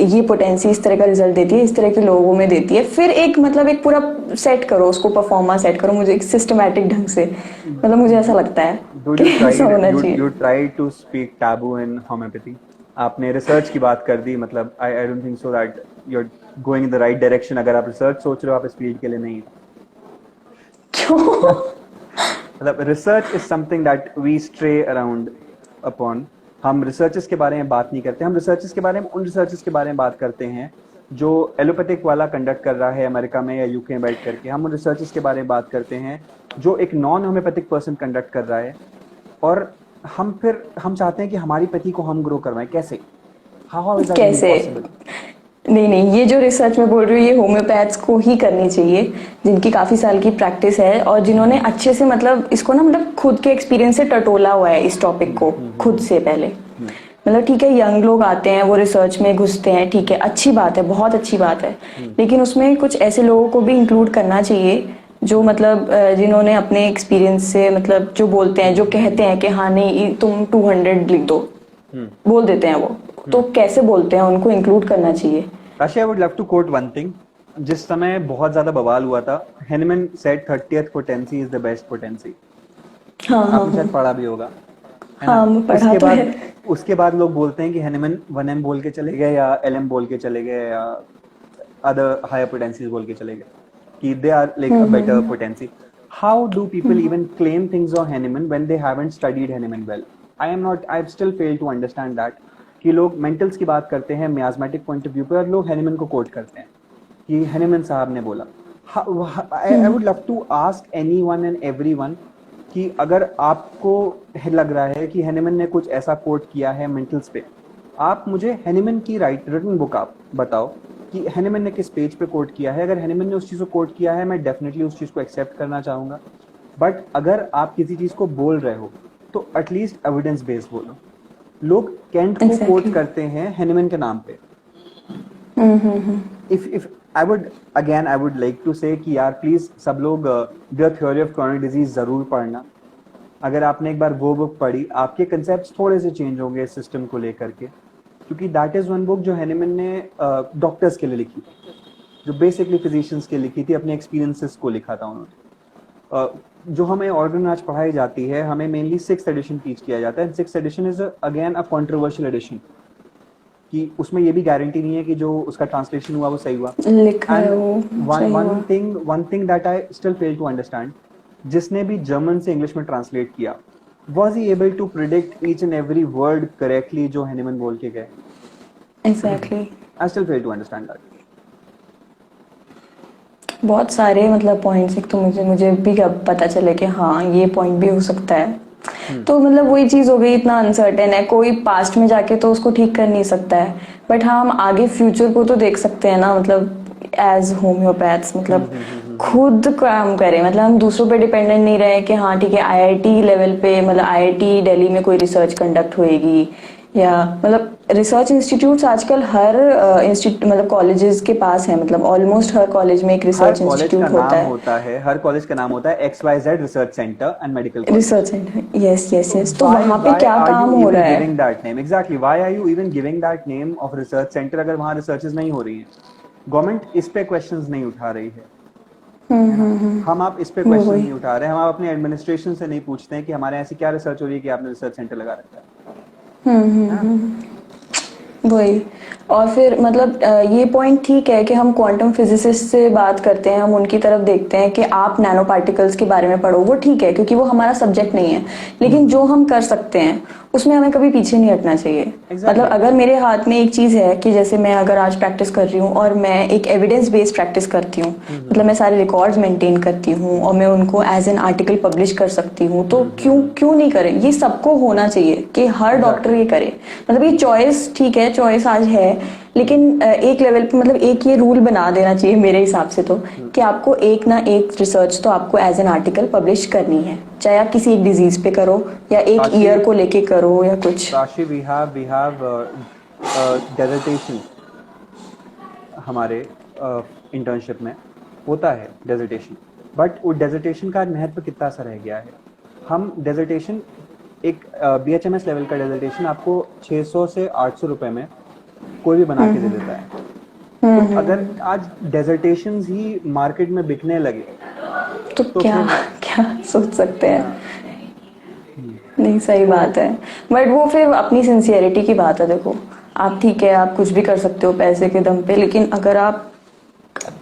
ये पोटेंसी इस तरह का रिजल्ट देती है, इस तरह के लोगों में देती है, फिर एक मतलब एक पूरा सेट करो, उसको परफॉर्मा सेट करो, मुझे एक सिस्टमैटिक ढंग से, मतलब मुझे ऐसा लगता है कि ऐसा होना चाहिए। You tried to speak taboo in homeopathy. आपने रिसर्च की बात कर दी, मतलब I don't think so that you are going in the right direction. अगर आप रिसर्च सोच रहे हो, आप इस फील्ड के लिए नहीं। क्यों? मतलब research is something that we stray around upon. हम रिसर्चेस के बारे में बात नहीं करते, हम रिसर्चेस के बारे में, उन रिसर्चेस के बारे में बात करते हैं जो एलोपैथिक वाला कंडक्ट कर रहा है अमेरिका में या यूके में बैठ करके। हम उन रिसर्चेस के बारे में बात करते हैं जो एक नॉन होम्योपैथिक पर्सन कंडक्ट कर रहा है, और हम चाहते हैं कि हमारी पैथी को हम ग्रो करवाएं। कैसे? How is that possible? नहीं नहीं, ये जो रिसर्च मैं बोल रही हूँ ये होम्योपैथ्स को ही करनी चाहिए, जिनकी काफी साल की प्रैक्टिस है और जिन्होंने अच्छे से मतलब इसको ना मतलब खुद के एक्सपीरियंस से टटोला हुआ है इस टॉपिक को खुद से पहले। मतलब ठीक है, यंग लोग आते हैं, वो रिसर्च में घुसते हैं, ठीक है, अच्छी बात है, बहुत अच्छी बात है, लेकिन उसमें कुछ ऐसे लोगों को भी इंक्लूड करना चाहिए जो मतलब जिन्होंने अपने एक्सपीरियंस से मतलब जो बोलते हैं, जो कहते हैं कि हाँ नहीं तुम 200 लिख दो, बोल देते हैं वो, तो कैसे बोलते हैं, उनको इंक्लूड करना चाहिए। राशि, I would love to quote one thing. जिस समय बहुत ज्यादा बवाल हुआ था, Hahnemann said 30th potency is the best potency. हाँ हाँ आपने शायद हाँ पढ़ा भी होगा, है ना? हाँ, मैं पढ़ा उसके तो बाद है। उसके बाद लोग बोलते हैं कि हेनिमन 1M बोल के चले गए या LM बोल के चले गए या अदर हायर पोटेंसीज बोल के चले गए कि they are like a better potency. How do people even claim things on Hahnemann when they haven't studied Hahnemann well? I've still failed to understand that कि लोग मेंटल्स की बात करते हैं मियाज़मेटिक पॉइंट ऑफ व्यू पे और लोग हैनिमन को कोट करते हैं कि हैनिमन साहब ने बोला. I would love to ask anyone and everyone कि अगर आपको लग रहा है कि हैनिमन ने कुछ ऐसा कोट किया है मेंटल्स पे, आप मुझे हैनिमन की रिटन बुक आप बताओ कि हैनिमन ने किस पेज पे कोट किया है. अगर हैनिमन ने उस चीज को कोट किया है, मैं डेफिनेटली उस चीज को एक्सेप्ट करना चाहूंगा. बट अगर आप किसी चीज को बोल रहे हो तो एटलीस्ट एविडेंस बेस्ड बोलो. लोग कैंट को कोट करते हैं हैनिमन के नाम पे. If I would like to say कि यार प्लीज सब लोग the theory of chronic disease जरूर पढ़ना. अगर आपने एक बार वो बुक पढ़ी, आपके कंसेप्ट्स थोड़े से चेंज होंगे इस सिस्टम को लेकर के, क्योंकि दैट इज वन बुक जो हैनिमन ने डॉक्टर्स के लिए लिखी थी, जो बेसिकली फिजिशियंस के लिए लिखी थी, अपने एक्सपीरियंसेस को लिखा था उन्होंने. जो हमें ऑर्गन आज पढ़ाई जाती है, हमें मेनली 6th एडिशन टीच किया जाता है. 6th edition is again a controversial edition कि उसमें ये भी गारंटी नहीं है कि जो उसका ट्रांसलेशन हुआ वो सही हुआ. लिखा है वो सही हुआ. One thing that I still fail to understand, जिसने भी जर्मन से इंग्लिश में ट्रांसलेट किया, was he able to predict each and every word correctly जो हैनिमन बोल के गए? Exactly. I still fail to understand that. बहुत सारे मतलब पॉइंट्स, एक तो मुझे भी अब पता चले कि हाँ ये पॉइंट भी हो सकता है. तो मतलब वही चीज हो गई, इतना अनसर्टेन है, कोई पास्ट में जाके तो उसको ठीक कर नहीं सकता है, बट हाँ हम आगे फ्यूचर को तो देख सकते हैं ना. मतलब एज होम्योपैथ्स मतलब खुद काम करें, मतलब हम दूसरों पे डिपेंडेंट नहीं रहे कि हाँ ठीक है IIT लेवल पे, मतलब IIT दिल्ली में कोई रिसर्च कंडक्ट होएगी, या मतलब रिसर्च इंस्टीट्यूट्स आजकल हर मतलब कॉलेजेस के पास है, मतलब ऑलमोस्ट हर कॉलेज में एक रिसर्च इंस्टीट्यूट होता है. हर कॉलेज का नाम होता है XYZ research centre and medical college. Research centre, yes yes yes. तो वहाँ पे क्या काम हो रहा है? Giving that name, exactly, why are you even giving that name of research centre अगर वहाँ रिसर्चेस नहीं हो रही हैं? गवर्नमेंट इस पे क्वेश्चंस नहीं उठा रही है. हम आप इस पे क्वेश्चन नहीं उठा रहे हैं. हम अपने एडमिनिस्ट्रेशन से नहीं पूछते हैं कि हमारे यहाँ ऐसी क्या रिसर्च हो रही है कि आपने रिसर्च सेंटर लगा रखा है. वही. और फिर मतलब ये पॉइंट ठीक है कि हम क्वांटम फिजिसिस्ट से बात करते हैं, हम उनकी तरफ देखते हैं कि आप नैनो पार्टिकल्स के बारे में पढ़ो, वो ठीक है क्योंकि वो हमारा सब्जेक्ट नहीं है, लेकिन जो हम कर सकते हैं उसमें हमें कभी पीछे नहीं हटना चाहिए. मतलब अगर मेरे हाथ में एक चीज है कि जैसे मैं अगर आज प्रैक्टिस कर रही हूँ और मैं एक एविडेंस बेस्ड प्रैक्टिस करती हूँ, मतलब मैं सारे रिकॉर्ड्स मेंटेन करती हूँ और मैं उनको एज एन आर्टिकल पब्लिश कर सकती हूँ, तो क्यों नहीं करें? ये सबको होना चाहिए कि हर डॉक्टर ये करे. मतलब ये चॉइस ठीक है, चॉइस आज है, लेकिन एक लेवल पे मतलब एक ये रूल बना देना चाहिए मेरे हिसाब से तो, कि आपको एक ना एक रिसर्च तो आपको एज एन आर्टिकल पब्लिश करनी है, चाहे आप किसी एक डिजीज पे करो या एक ईयर को लेके करो या कुछ. राशि, वी हैव डेजर्टेशन. हमारे इंटर्नशिप में होता है डेजर्टेशन, बट वो डेजर्टेशन का महत्व कितना सा रह गया है. हम डेजर्टेशन एक BHMS लेवल का डेजर्टेशन आपको 600 से 800 रुपए में कोई भी बना के दे देता है. तो अगर आज डेजर्टेशंस ही मार्केट में बिकने लगे तो क्या सोच सकते हैं. नहीं सही बात है, बट वो फिर अपनी सिंसियरिटी की बात है. देखो आप ठीक है, आप कुछ भी कर सकते हो पैसे के दम पे, लेकिन अगर आप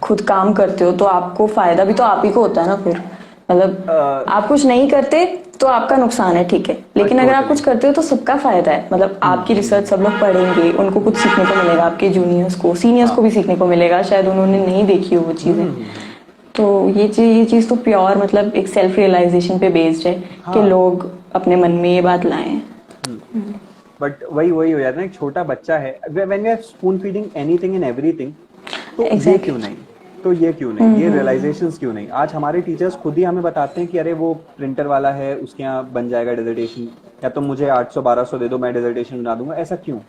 खुद काम करते हो तो आपको फायदा भी तो आप ही को होता है ना. फिर मतलब आप कुछ नहीं करते तो आपका नुकसान है, ठीक है, लेकिन अगर आप कुछ करते हो तो सबका फायदा है. मतलब आपकी रिसर्च सब लोग पढ़ेंगे, उनको कुछ सीखने को मिलेगा, आपके जूनियर्स को सीनियर्स को भी सीखने को मिलेगा, शायद उन्होंने नहीं देखी हो वो चीजें. तो ये चीज तो प्योर मतलब एक सेल्फ रियलाइजेशन पे बेस्ड है कि लोग अपने मन में ये बात लाएं. बट वही वही हो जाता है, एक छोटा बच्चा है, when we are spoon feeding anything and everything, तो ये एग्जैक्टली क्यों नहीं, तो ये क्यों नहीं, ये रियलाइजेशंस क्यों नहीं? आज हमारे टीचर्स खुद ही हमें बताते हैं कि अरे वो प्रिंटर वाला है, उसके यहाँ बन जाएगा डिसर्टेशन, या तो मुझे 800-1200 दे दो, मैं डिसर्टेशन बना दूंगा। ऐसा क्यों?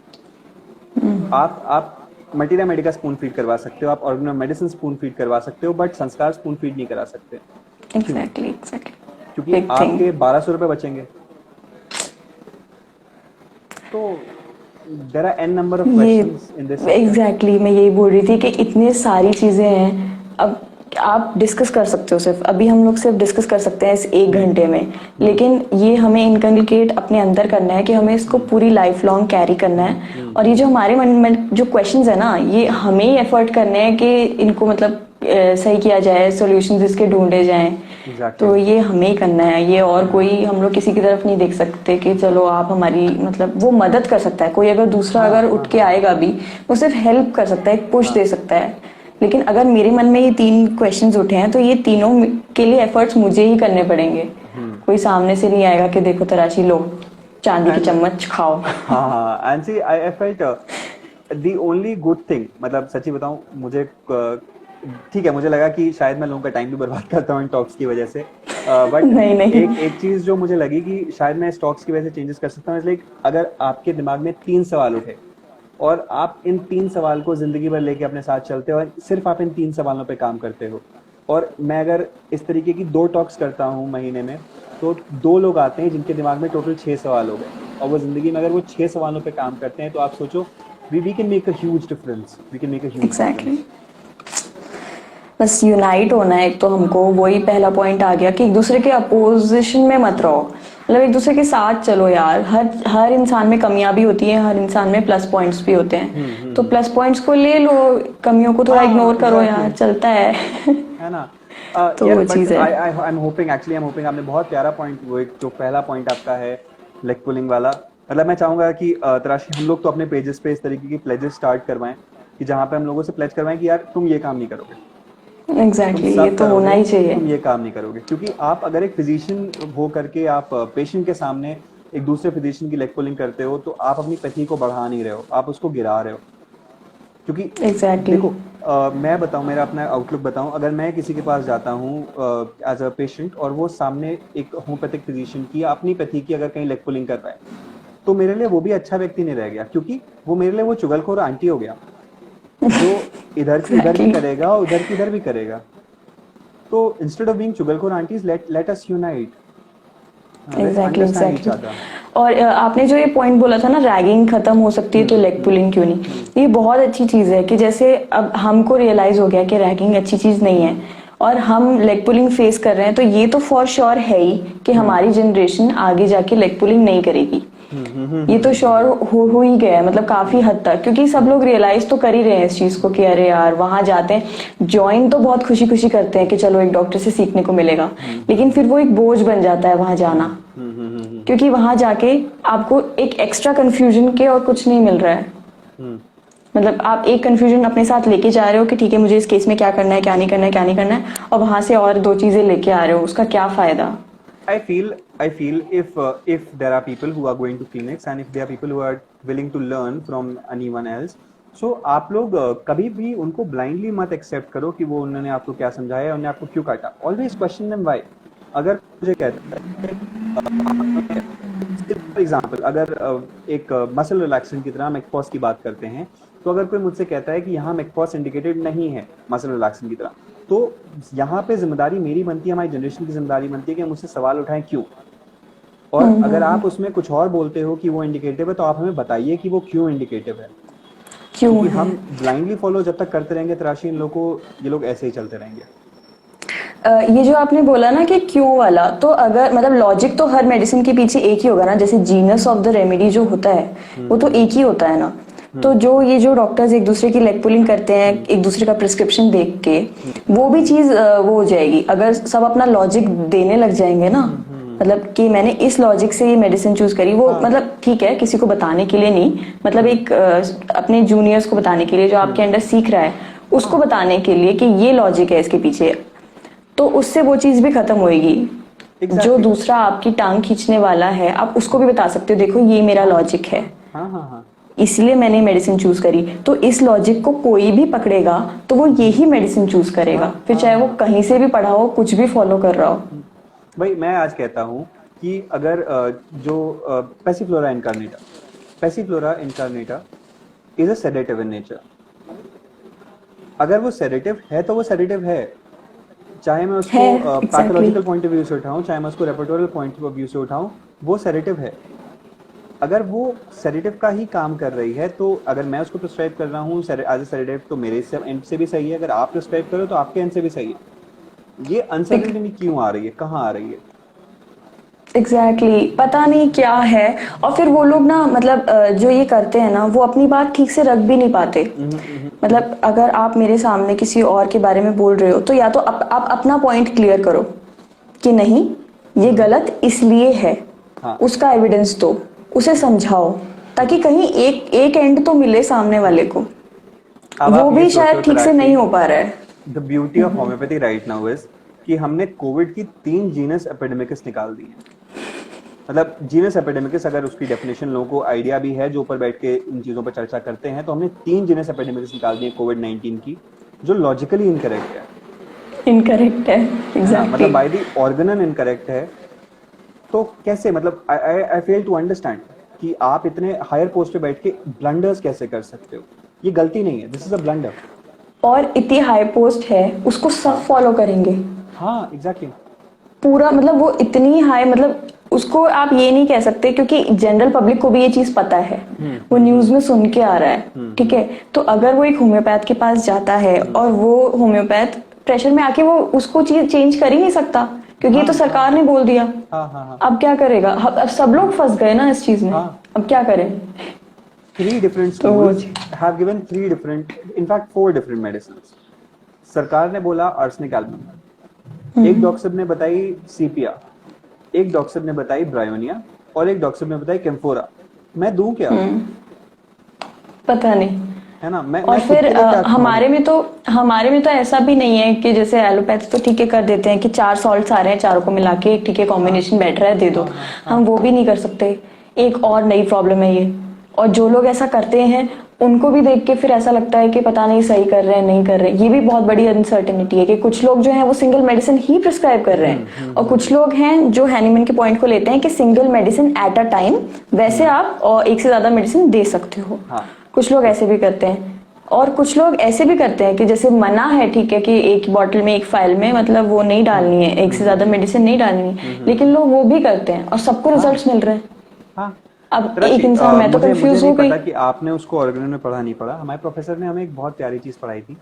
आप मटीरिया मेडिका स्पून फीड करवा सकते हो, आप ऑर्गेनो मेडिसिन स्पून फीड करवा सकते हो, बट संस्कार स्पून फीड नहीं करा सकते। क्यों? एग्जैक्टली एग्जैक्टली क्योंकि बिग थिंग। आपके 1200 रुपए बचेंगे। तो there are an number of ये क्वेश्चंस इन दिस। एग्जैक्टली मैं यही बोल रही थी कि इतनी सारी चीजें हैं। अब आप डिस्कस कर सकते हो, सिर्फ अभी हम लोग सिर्फ डिस्कस कर सकते हैं इस 1 घंटे में, लेकिन ये हमें इनकलकेट अपने अंदर करना है कि हमें इसको पूरी लाइफ लॉन्ग कैरी करना है। और ये जो हमारे मन में जो क्वेश्चंस है ना, ये हमें ही एफर्ट करने हैं कि इनको मतलब सही किया जाए, सॉल्यूशंस इसके ढूंढे जाएं। तो ये हमें ही करना है, ये और कोई हम लोग किसी की तरफ नहीं देख सकते कि चलो आप हमारी मतलब वो मदद कर सकता है कोई, अगर दूसरा अगर उठ के आएगा भी वो सिर्फ हेल्प कर सकता है, एक पुश दे सकता है। लेकिन अगर मेरे मन में ये 3 क्वेश्चंस उठे हैं तो ये तीनों के लिए एफर्ट्स मुझे ही करने पड़ेंगे। कोई सामने से नहीं आएगा कि देखो तराशी लो चांदी की चम्मच खाओ। हाँ, and see I felt the only good thing, मतलब सच्ची बताऊं, मुझे ठीक है, मुझे लगा कि शायद मैं लोगों का टाइम भी बर्बाद करता हूँ इन टॉक्स की वजह से, बट नहीं एक चीज जो मुझे लगी कि शायद मैं इस टॉक्स की वजह से चेंजेस कर सकता हूँ। लाइक अगर आपके दिमाग में 3 सवाल उठे और आप इन 3 सवाल को जिंदगी भर लेके अपने साथ चलते हो और सिर्फ आप इन 3 सवालों पे काम करते हो, और मैं अगर इस तरीके की 2 टॉक्स करता हूँ महीने में, तो 2 लोग आते हैं जिनके दिमाग में टोटल 6 सवाल हो गए, और वो जिंदगी में अगर वो 6 सवालों पे काम करते हैं, तो आप सोचो we can make a huge difference, we can make a huge exactly बस यूनाइट होना है एक तो हमको, वही पहला पॉइंट आ गया कि एक दूसरे के अपोजिशन में मत रहो, मतलब एक दूसरे के साथ चलो यार। हर इंसान में कमियां भी होती हैं, हर इंसान में प्लस पॉइंट्स भी होते हैं, तो प्लस पॉइंट्स को ले लो, कमियों को थोड़ा इग्नोर करो यार, चलता है ना। तो वो चीज है। I am hoping, actually I am hoping, आपने बहुत प्यारा पॉइंट, वो एक जो पहला पॉइंट आपका है लेग पुलिंग वाला, मतलब मैं चाहूंगा कि तराशी हम लोग तो अपने पेजेस पे इस तरीके की प्लेजेस स्टार्ट करवाएं कि जहां पे हम लोगों से प्लेज करवाएं कि यार तुम ये काम नहीं करोगे, एग्जैक्टली तुम ये सब तो होना करोगे, ही चाहिए। तुम ये काम नहीं करोगे। क्योंकि आप अगर एक फिजिशियन हो करके आप पेशेंट के सामने एक दूसरे फिजिशियन की लेग पुलिंग करते हो, तो आप अपनी पैथी को बढ़ा नहीं रहे हो, आप उसको गिरा रहे हो। क्योंकि एग्जैक्टली देखो, मैं बताऊं, मेरा अपना आउटलुक बताऊं, अगर मैं किसी के पास जाता हूं एज अ पेशेंट और वो सामने एक होम्योपैथिक फिजिशियन की या अपनी पैथी की अगर कहीं लेग पुलिंग कर रहा है, तो मेरे लिए वो भी अच्छा व्यक्ति नहीं रह गया, क्योंकि वो मेरे लिए वो चुगलखोर आंटी हो गया जो इधर की इधर भी करेगा और उधर की इधर भी करेगा। तो इंस्टेड ऑफ बीइंग चुगलखोर aunties, let us unite, let's understand each other. और आपने जो ये पॉइंट बोला था ना, रैगिंग खत्म हो सकती है तो लेग पुलिंग क्यों नहीं, ये बहुत अच्छी चीज है कि जैसे अब हमको रियलाइज हो गया कि रैगिंग अच्छी चीज नहीं है और हम लेग पुलिंग फेस कर रहे हैं, तो ये तो फॉर श्योर है ही कि हमारी जनरेशन आगे जाके लेग पुलिंग नहीं करेगी। ये तो श्योर हो ही गया है, मतलब काफी हद तक, क्योंकि सब लोग रियलाइज तो कर ही रहे हैं इस चीज को कि अरे यार वहां जाते हैं, ज्वाइन तो बहुत खुशी खुशी करते हैं कि चलो एक डॉक्टर से सीखने को मिलेगा, लेकिन फिर वो एक बोझ बन जाता है वहां जाना, क्योंकि वहां जाके आपको एक एक्स्ट्रा कंफ्यूजन के और कुछ नहीं मिल रहा है। मतलब आप एक कंफ्यूजन अपने साथ लेके जा रहे हो कि ठीक है मुझे इस केस में क्या करना है, क्या नहीं करना है, क्या नहीं करना है, और वहां से और 2 चीजें लेके आ रहे हो, उसका क्या फायदा। I feel if there are people who are going to clinics and if there are people who are willing to learn from anyone else, so आप लोग कभी भी उनको blindly मत accept करो कि वो उन्होंने आपको क्या समझाया, उन्होंने आपको क्यों काटा। Always question them why। अगर मुझे कहता है, फॉर एग्जाम्पल, अगर एक मसल रिलैक्सेंट की तरह मेकपॉज की बात करते हैं, तो अगर कोई मुझसे कहता है कि यहाँ मेकपॉज इंडिकेटेड नहीं है मसल रिलैक्सेंट की तरह, तो यहाँ पे जिम्मेदारी मेरी बनती है, हमारी जनरेशन की जिम्मेदारी बनती है कि हम मुझसे सवाल उठाएं क्यों। और अगर आप उसमें कुछ और बोलते हो कि वो इंडिकेटिव है, तो आप हमें बताइए कि वो क्यों इंडिकेटिव है। क्योंकि हम ब्लाइंडली फॉलो जब तक करते रहेंगे तराशी, इन लोगों को, ये लोग ऐसे ही चलते रहेंगे। ये जो आपने बोला ना कि क्यों वाला, तो अगर मतलब लॉजिक तो हर मेडिसिन के पीछे एक ही होगा ना, जैसे जीनस ऑफ द रेमेडी जो होता है वो तो एक ही होता है ना। तो जो ये जो डॉक्टर्स एक दूसरे की लेग पुलिंग करते हैं एक दूसरे का प्रिस्क्रिप्शन देख के, वो भी चीज वो हो जाएगी अगर सब अपना लॉजिक देने लग जाएंगे ना, मतलब कि मैंने इस लॉजिक से ये मेडिसिन चूज करी, वो मतलब ठीक है किसी को बताने के लिए नहीं, मतलब एक अपने जूनियर्स को बताने के लिए जो आपके अंडर सीख रहा है उसको बताने के लिए कि ये लॉजिक है इसके पीछे, तो उससे वो चीज भी खत्म होएगी। जो दूसरा आपकी टांग खींचने वाला है आप उसको भी बता सकते हो, देखो ये मेरा लॉजिक है। हाँ हाँ हाँ इसलिए मैंने मेडिसिन चूज करी। तो इस लॉजिक को कोई भी पकड़ेगा तो वो यही मेडिसिन चूज करेगा, हाँ फिर हाँ चाहे वो हाँ। कहीं से भी पढ़ा हो, कुछ भी फॉलो कर रहा हो। भाई मैं आज कहता हूँ कि अगर जो Passiflora incarnata, Passiflora incarnata is a sedative in nature. अगर वो सेडेटिव है तो वो सेडेटिव है, चाहे मैं है, उसको exactly. Pathological point of view से उठाऊं, चाहे मैं उसको रेपर्टोरियल पॉइंट ऑफ व्यू से उठाऊं, वो सेडेटिव है। अगर वो सेडेटिव का ही काम कर रही है तो अगर मैं उसको प्रिस्क्राइब कर रहा हूँ एज ए सेडेटिव तो मेरे एंड से भी सही है, अगर आप प्रिस्क्राइब करो तो आपके एंड से भी सही है। ये अनसर्टेनिटी क्यों आ रही है, कहाँ आ रही है? एग्जैक्टली, पता नहीं क्या है। और फिर वो लोग ना मतलब जो ये करते हैं ना, वो अपनी बात ठीक से रख भी नहीं पाते। मतलब अगर आप मेरे सामने किसी और के बारे में बोल रहे हो तो या तो आप अपना पॉइंट क्लियर करो कि नहीं ये गलत इसलिए है, हाँ। उसका एविडेंस दो, उसे समझाओ, ताकि कहीं एक एक एंड तो मिले सामने वाले को। अब वो आप ये भी सोचो शायद ठीक से तराशी, नहीं हो पा रहा है। The beauty of homeopathy right now is कि हमने कोविड की 3 जीनस एपिडेमिक्स निकाल दी हैं। मतलब जीनस एपिडेमिक्स अगर उसकी डेफिनेशन लोगों को आइडिया भी है जो ऊपर बैठ के इन चीजों पर चर्चा करते हैं, तो हमने 3 जीनस एपिडेमिक्स निकाल दी है कोविड 19 की, जो लॉजिकली इनकरेक्ट है। इनकरेक्ट है, है ना, मतलब एग्जैक्टली। बाय द ऑर्गनन इनकरेक्ट है। तो कैसे, मतलब आई फेल टू अंडरस्टैंड कि आप इतने हायर पोस्ट पे बैठ के ब्लंडर्स कैसे कर सकते हो? ये गलती नहीं है, दिस इज अ ब्लंडर। और इतनी हाई पोस्ट है, उसको सब फॉलो करेंगे हाँ एग्जैक्टली। पूरा। मतलब वो इतनी हाई, मतलब उसको आप ये नहीं कह सकते, क्योंकि जनरल पब्लिक को भी ये चीज पता है, वो न्यूज में सुन के आ रहा है, ठीक है। तो अगर वो एक होम्योपैथ के पास जाता है और वो होम्योपैथ प्रेशर में आके वो उसको चीज चेंज कर ही नहीं सकता, क्योंकि ये तो सरकार ने बोल दिया। हाँ हाँ हाँ अब क्या करेगा? अब सब लोग फंस गए ना इस चीज में, हाँ। अब क्या करें? 3 different तो वो schools have given 3 different, in fact 4 different medicines. सरकार ने बोला आर्सेनिक एल्बम, एक डॉक्टर साहब ने बताई सीपिया, एक डॉक्टर साहब ने बताई ब्रायोनिया और एक डॉक्टर साहब ने बताई कैम्फोरा। मैं दूं क्या? पता नहीं। है ना, मैं और खुद फिर के लिए क्या हमारे में तो ऐसा भी नहीं है कि जैसे एलोपैथी तो ठीक है कर देते हैं कि 4 सॉल्ट्स आ रहे हैं, चारों को मिला के एक ठीक है कॉम्बिनेशन बैठ रहा है, दे दो। हम वो भी नहीं कर सकते। एक और नई प्रॉब्लम है ये। और जो लोग ऐसा करते हैं उनको भी देख के फिर ऐसा लगता है कि पता नहीं सही कर रहे हैं नहीं कर रहे हैं। ये भी बहुत बड़ी अनसर्टेनिटी है कि कुछ लोग जो हैं वो सिंगल मेडिसिन ही प्रिस्क्राइब कर रहे हैं, और कुछ लोग हैं जो हैनीमैन के पॉइंट को लेते हैं कि single medicine at a time, वैसे आप और एक से ज्यादा मेडिसिन दे सकते हो। कुछ लोग ऐसे भी करते हैं। और कुछ लोग ऐसे भी करते हैं कि जैसे मना है ठीक है कि एक बॉटल में एक फाइल में मतलब वो नहीं डालनी है, एक से ज्यादा मेडिसिन नहीं डालनी है, लेकिन लोग वो भी करते हैं और सबको रिजल्ट्स मिल रहे हैं। हाँ। अब एक इंसान, मैं तो कंफ्यूज हो गई। पता कि आपने उसको ऑर्गेनल में पढ़ा नहीं पढ़ा, हमारे प्रोफेसर ने हमें एक बहुत प्यारी चीज पढ़ाई थी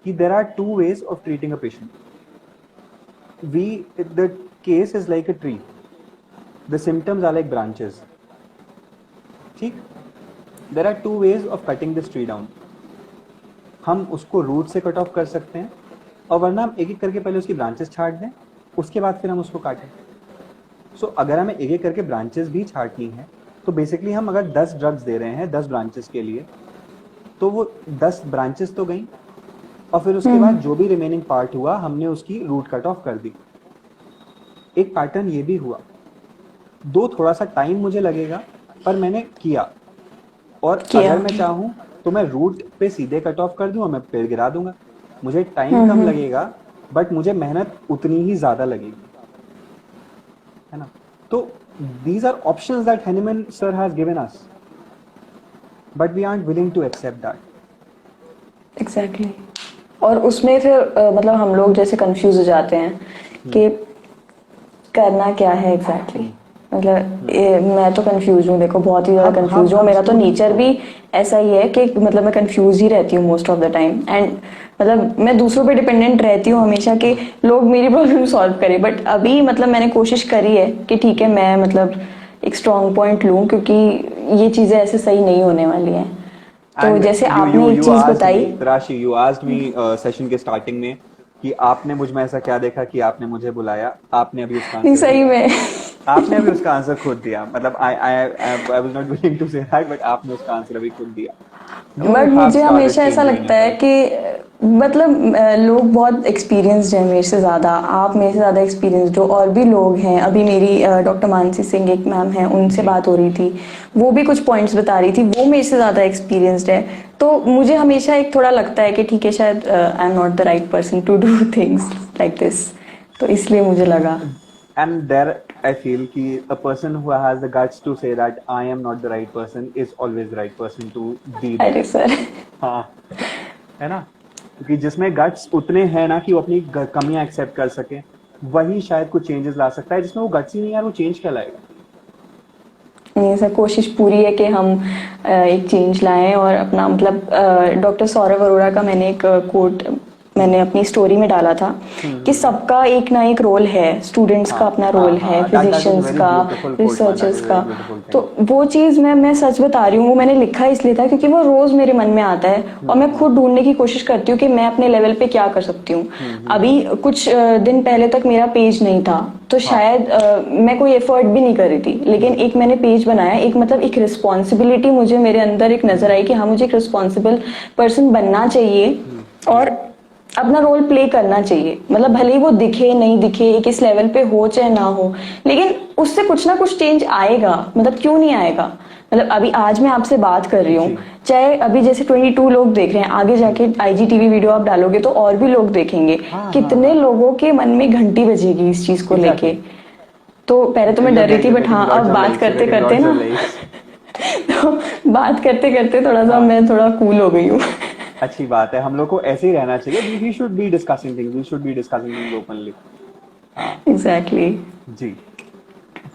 कि there are 2 ways of treating a patient. We the case is like a tree, the symptoms are like branches. ठीक, there are 2 ways of cutting this tree down. हम उसको रूट से कट ऑफ कर सकते हैं, और वरना हम एक एक करके पहले उसकी ब्रांचेस छाट दें, उसके बाद फिर हम उसको काटें। सो अगर हमें एक एक करके ब्रांचेस भी छाटनी है तो बेसिकली हम अगर 10 ड्रग्स दे रहे हैं 10 ब्रांचेस के लिए, तो वो 10 ब्रांचेस तो गई, और फिर उसके बाद जो भी रिमेनिंग पार्ट हुआ हमने उसकी रूट कट ऑफ कर दी। एक पैटर्न ये भी हुआ, थोड़ा सा टाइम मुझे लगेगा पर मैंने किया, और अगर मैं चाहूं तो मैं रूट पे सीधे कट ऑफ कर दूं और मैं पेड़ गिरा दूंगा। मुझे टाइम कम लगेगा बट मुझे मेहनत उतनी ही ज्यादा लगेगी, है ना। तो these are options that Hahnemann sir has given us, but we aren't willing to accept that. Exactly. और उसमें फिर मतलब हम लोग जैसे कंफ्यूज हो जाते हैं कि करना क्या है एग्जैक्टली। मतलब मैं तो कंफ्यूज हूँ, देखो बहुत ही ज्यादा कंफ्यूज हूँ। मेरा तो नेचर भी ऐसा ही है कि मतलब मैं कंफ्यूज ही रहती हूँ most of the time, and मतलब मैं दूसरों पे डिपेंडेंट रहती हूँ हमेशा कि लोग मेरी प्रॉब्लम सॉल्व करें। बट अभी मतलब मैंने कोशिश करी है कि ठीक है मैं मतलब एक स्ट्रॉन्ग पॉइंट लूँ, क्योंकि ये चीजें ऐसे सही नहीं होने वाली हैं। तो जैसे आपने एक चीज बताई, राशि, यू आस्क्ड मी सेशन के स्टार्टिंग में कि आपने मुझ में ऐसा क्या देखा कि आपने मुझे बुलाया, आपने अभी उसका नहीं आंसर सही दिया। में आपने अभी उसका आंसर खुद दिया, मतलब I was not willing to say that, but आपने उसका आंसर अभी खुद दिया। You बट have मुझे started हमेशा ऐसा changing in लगता है yourself. कि मतलब लोग बहुत एक्सपीरियंस्ड हैं मेरे से ज़्यादा, आप मेरे से ज़्यादा एक्सपीरियंस्ड हो, और भी लोग हैं। अभी मेरी डॉक्टर मानसी सिंह एक मैम हैं, उनसे जी। बात हो रही थी, वो भी कुछ पॉइंट्स बता रही थी, वो मेरे से ज़्यादा एक्सपीरियंस्ड है। तो मुझे हमेशा एक थोड़ा लगता है कि ठीक है, शायद I am not the right person to do things like this, तो इसलिए मुझे लगा। And there I feel कि a person who has the guts to say that I am not the right person is always the right person to be there. अरे sir. हाँ, है ना? क्योंकि जिसमें गट्स उतने हैं ना कि वो अपनी कमियां एक्सेप्ट कर सके, वही शायद कुछ चेंजेस ला सकता है। जिसमें वो गट्स ही नहीं यार, वो चेंज क्या लाएगा? नहीं सर, कोशिश पूरी है कि हम एक चेंज लाएं और अपना मतलब डॉक्टर सौरभ अरोड़ा का मैंने एक कोट मैंने अपनी स्टोरी में डाला था कि सबका एक ना एक रोल है, स्टूडेंट्स का हाँ अपना हाँ रोल है, हाँ, दैट इज फिजिशियंस वेरी का, beautiful quote man, that researchers is का। वेरी ब्यूटीफुल तो थिंग। वो चीज़ मैं सच बता रही हूँ, वो मैंने लिखा इसलिए था क्योंकि वो रोज मेरे मन में आता है और मैं खुद ढूंढने की कोशिश करती हूँ कि मैं अपने लेवल पे क्या कर सकती हूँ। अभी कुछ दिन पहले तक मेरा पेज नहीं था, तो हाँ। शायद मैं कोई एफर्ट भी नहीं कर रही थी, लेकिन एक मैंने पेज बनाया, एक मतलब एक रिस्पॉन्सिबिलिटी मुझे मेरे अंदर एक नजर आई कि हाँ, मुझे एक रिस्पॉन्सिबल पर्सन बनना चाहिए और अपना रोल प्ले करना चाहिए। मतलब भले ही वो दिखे नहीं दिखे, एक इस लेवल पे हो चाहे ना हो, लेकिन उससे कुछ ना कुछ चेंज आएगा। मतलब क्यों नहीं आएगा? मतलब अभी आज मैं आपसे बात कर रही हूँ, जी। चाहे अभी जैसे 22 लोग देख रहे हैं, आगे जाके आईजीटीवी वीडियो आप डालोगे तो और भी लोग देखेंगे। हाँ हाँ कितने हाँ, लोगों के मन में घंटी बजेगी इस चीज को लेके। एग्जैक्टली। तो पहले तो मैं डर रही थी, बट हाँ, अब बात करते करते ना तो बात करते करते थोड़ा सा हाँ, मैं थोड़ा कूल हो गई हूँ। अच्छी बात है। हम लोग को ऐसे ही रहना चाहिए। We should be discussing things, we should be discussing things openly. हाँ एग्जैक्टली। जी।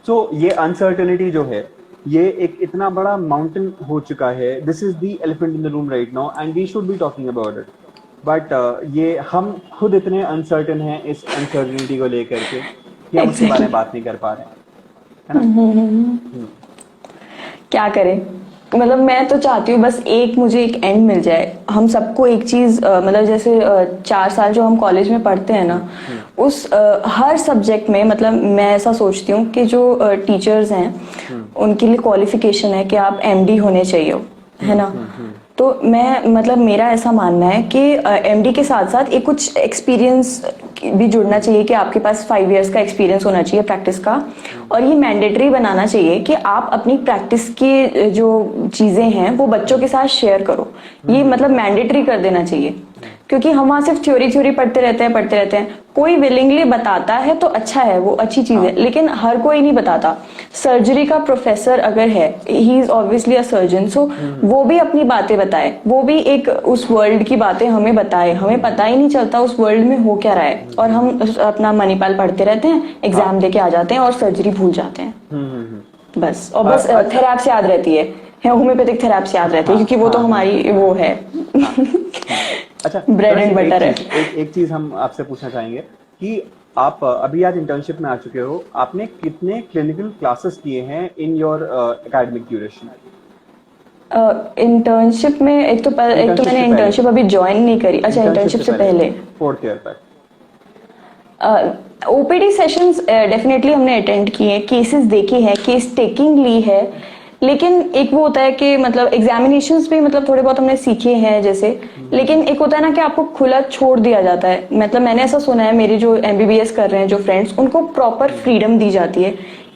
तो ये अनसर्टेनिटी जो है, ये एक इतना बड़ा माउंटेन हो चुका है। This is the elephant in the room right now and we should be talking about it. But ये हम खुद इतने अनसर्टेन हैं इस अनसर्टेनिटी को लेकर के कि हम उसके बारे एग्जैक्टली। में बात नहीं कर पा रहे हैं, है ना? हम्म। क्या करें? मतलब मैं तो चाहती हूँ बस एक मुझे एक एंड मिल जाए, हम सबको एक चीज मतलब जैसे 4 साल जो हम कॉलेज में पढ़ते हैं ना, उस हर सब्जेक्ट में मतलब मैं ऐसा सोचती हूँ कि जो टीचर्स हैं उनके लिए क्वालिफिकेशन है कि आप एमडी होने चाहिए हो, है ना? तो मैं मतलब मेरा ऐसा मानना है कि एमडी के साथ साथ एक कुछ एक्सपीरियंस भी जुड़ना चाहिए कि आपके पास 5 इयर्स का एक्सपीरियंस होना चाहिए प्रैक्टिस का, और ये मैंडेटरी बनाना चाहिए कि आप अपनी प्रैक्टिस की जो चीजें हैं वो बच्चों के साथ शेयर करो। ये मतलब मैंडेटरी कर देना चाहिए, क्योंकि हम वहां सिर्फ थ्योरी थ्योरी पढ़ते रहते हैं। कोई विलिंगली बताता है तो अच्छा है, वो अच्छी चीज है, लेकिन हर कोई नहीं बताता। सर्जरी का प्रोफेसर अगर है, he is obviously a surgeon, so वो भी अपनी बातें बताए, वो भी एक उस वर्ल्ड की बातें हमें बताए। हमें पता ही नहीं चलता उस वर्ल्ड में हो क्या रहा है, और हम अपना मणिपाल पढ़ते रहते हैं, एग्जाम देके आ जाते हैं और सर्जरी भूल जाते हैं बस। और बस अच्छा। थेराप्स याद रहती है, होम्योपैथिक थेराप्स याद रहती है, हाँ क्योंकि वो तो हाँ हाँ हमारी वो है हाँ हाँ। अच्छा, ब्रेड तुलसी, एंड एक बटर है। चीज एक चीज हम आपसे पूछना चाहेंगे कि आप अभी आज इंटर्नशिप में आ चुके हो। आपने कितने क्लिनिकल क्लासेस किए हैं in your academic duration? Internship में एक तो इंटर्नशिप से मैंने पहले, इंटर्नशिप अभी ज्वाइन नहीं करी। अच्छा, इंटर्नशिप इंटर्नशिप से से पहले, पहले 4th ईयर तक। ओपीडी सेशंस डेफिनेटली हमने अटेंड किए हैं, केसेस देखी है, केस टेकिंग ली है, लेकिन एक वो होता है कि मतलब एग्जामिनेशंस भी मतलब थोड़े बहुत हमने सीखे हैं जैसे, लेकिन एक होता है ना कि आपको खुला छोड़ दिया जाता है। मतलब मैंने ऐसा सुना है, मेरे जो एमबीबीएस कर रहे हैं जो फ्रेंड्स, उनको प्रॉपर फ्रीडम दी जाती है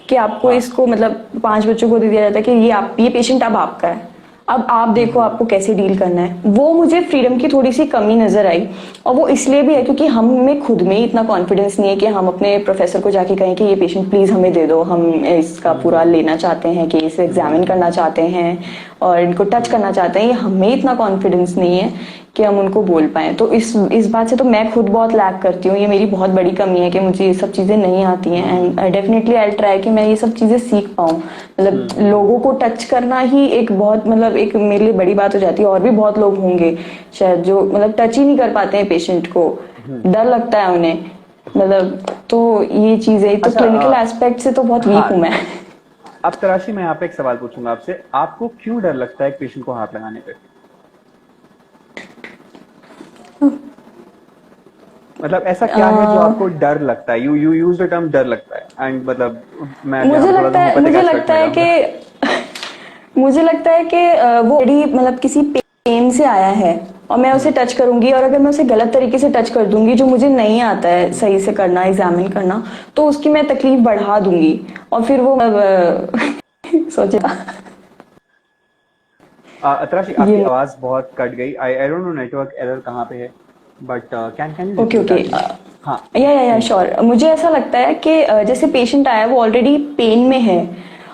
कि आपको हाँ। इसको मतलब 5 बच्चों को दे दिया जाता है कि ये पेशेंट अब आपका है, अब आप देखो आपको कैसे डील करना है। वो मुझे फ्रीडम की थोड़ी सी कमी नजर आई, और वो इसलिए भी है क्योंकि हम में खुद में ही इतना कॉन्फिडेंस नहीं है कि हम अपने प्रोफेसर को जाके कहें कि ये पेशेंट प्लीज हमें दे दो, हम इसका पूरा लेना चाहते हैं, कि इसे एग्जामिन करना चाहते हैं और इनको टच करना चाहते हैं। ये हमें इतना कॉन्फिडेंस नहीं है कि हम उनको बोल पाए। तो इस बात से तो मैं खुद बहुत लैक करती हूँ, ये मेरी बहुत बड़ी कमी है कि मुझे ये सब चीजें नहीं आती हैं। एंड डेफिनेटली आई ट्राई कि मैं ये सब चीजें सीख पाऊँ। मतलब लोगों को टच करना ही एक बहुत मतलब एक मेरे लिए बड़ी बात हो जाती है। और भी बहुत लोग होंगे शायद जो मतलब टच ही नहीं कर पाते हैं पेशेंट को, डर लगता है उन्हें, मतलब तो ये चीजें तो अच्छा, क्लिनिकल एस्पेक्ट से तो बहुत वीक हाँ। हूँ मैं। अब तराशी, मैं यहाँ पे एक सवाल पूछूंगा आपसे। आपको क्यों डर लगता है एक पेशेंट को हाथ लगाने पे? मतलब ऐसा क्या है जो आपको डर लगता है? यू यूज द टर्म डर लगता है। एंड मतलब मैं यहाँ पे थोड़ा सा होम्योपैथिक मुझे एस्पेक्ट लगता में है जाऊंगा। कि मुझे लगता है कि वो ऑलरेडी मतलब किसी पेन से आया है और मैं उसे टच करूंगी, और अगर मैं उसे गलत तरीके से टच कर दूंगी, जो मुझे नहीं आता है सही से करना, एग्जामिन करना, तो उसकी मैं तकलीफ बढ़ा दूंगी और फिर वो सोचेगा। अतराशी, आपकी ये आवाज बहुत कट गई। आई डोंट नो नेटवर्क एरर कहाँ पे है, but can you okay repeat okay. That please? हाँ, या प्लीज। श्योर। मुझे ऐसा लगता है कि जैसे पेशेंट आया है वो ऑलरेडी पेन में है,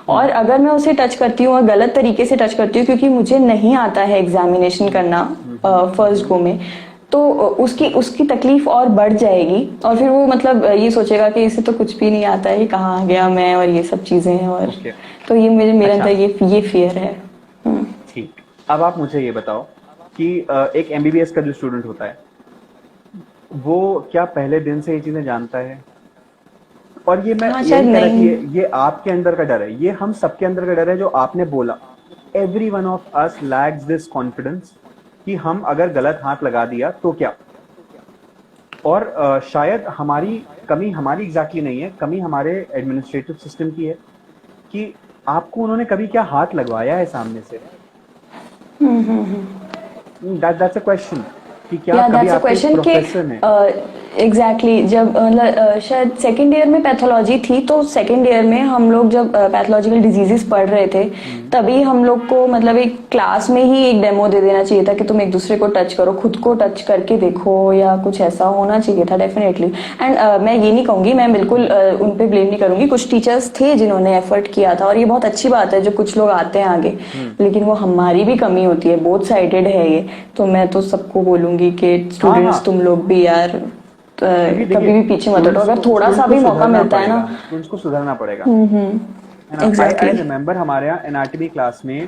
और अगर मैं उसे टच करती हूँ और गलत तरीके से टच करती हूँ, क्योंकि मुझे नहीं आता है एग्जामिनेशन करना फर्स्ट गो में, तो उसकी उसकी तकलीफ और बढ़ जाएगी, और फिर वो मतलब ये सोचेगा कि इसे तो कुछ भी नहीं आता है, ये कहाँ आ गया मैं, और ये सब चीजें हैं। और ओके। तो ये मेरे अंदर अच्छा, ये फियर है। हम्म। ठीक। अब आप मुझे ये बताओ कि एक एमबीबीएस का जो स्टूडेंट होता है, वो क्या पहले दिन से ये चीजें जानता है? और ये मैं हाँ ये शायद नहीं कह रहा कि नहीं। ये आपके अंदर का डर है, ये हम सबके अंदर का डर है जो आपने बोला। Every one of us lakhs this confidence कि हम अगर गलत हाथ लगा दिया तो क्या। और शायद हमारी कमी हमारी एग्जैक्टली नहीं है, कमी हमारे एडमिनिस्ट्रेटिव सिस्टम की है कि आपको उन्होंने कभी क्या हाथ लगवाया है सामने से। दैट्स अ क्वेश्चन कि क्या या कभी दैट्स अ आपके क्वेश्चन कि प्रोफेसर ने। एग्जैक्टली जब मतलब शायद सेकेंड ईयर में पैथोलॉजी थी, तो सेकेंड ईयर में हम लोग जब पैथोलॉजिकल डिजीजेस पढ़ रहे थे, तभी हम लोग को मतलब एक क्लास में ही एक डेमो दे देना चाहिए था कि तुम एक दूसरे को टच करो, खुद को टच करके देखो, या कुछ ऐसा होना चाहिए था डेफिनेटली। एंड मैं ये नहीं कहूंगी, मैं बिल्कुल उन पे ब्लेम नहीं करूंगी, कुछ टीचर्स थे जिन्होंने एफर्ट किया था, और ये बहुत अच्छी बात है जो कुछ लोग आते हैं आगे, लेकिन वो हमारी भी कमी होती है, बोथ साइडेड है ये। तो मैं तो सबको बोलूंगी कि हाँ, हाँ, स्टूडेंट्स तुम लोग भी यार क्योंकि कभी देखिए भी पीछे मत हटो, अगर थोड़ा सा भी मौका मिलता है ना। स्टूडेंट्स को सुधरना पड़ेगा, है ना। आई एग्जैक्टली। रिमेम्बर हमारे यहाँ एनाटॉमी क्लास में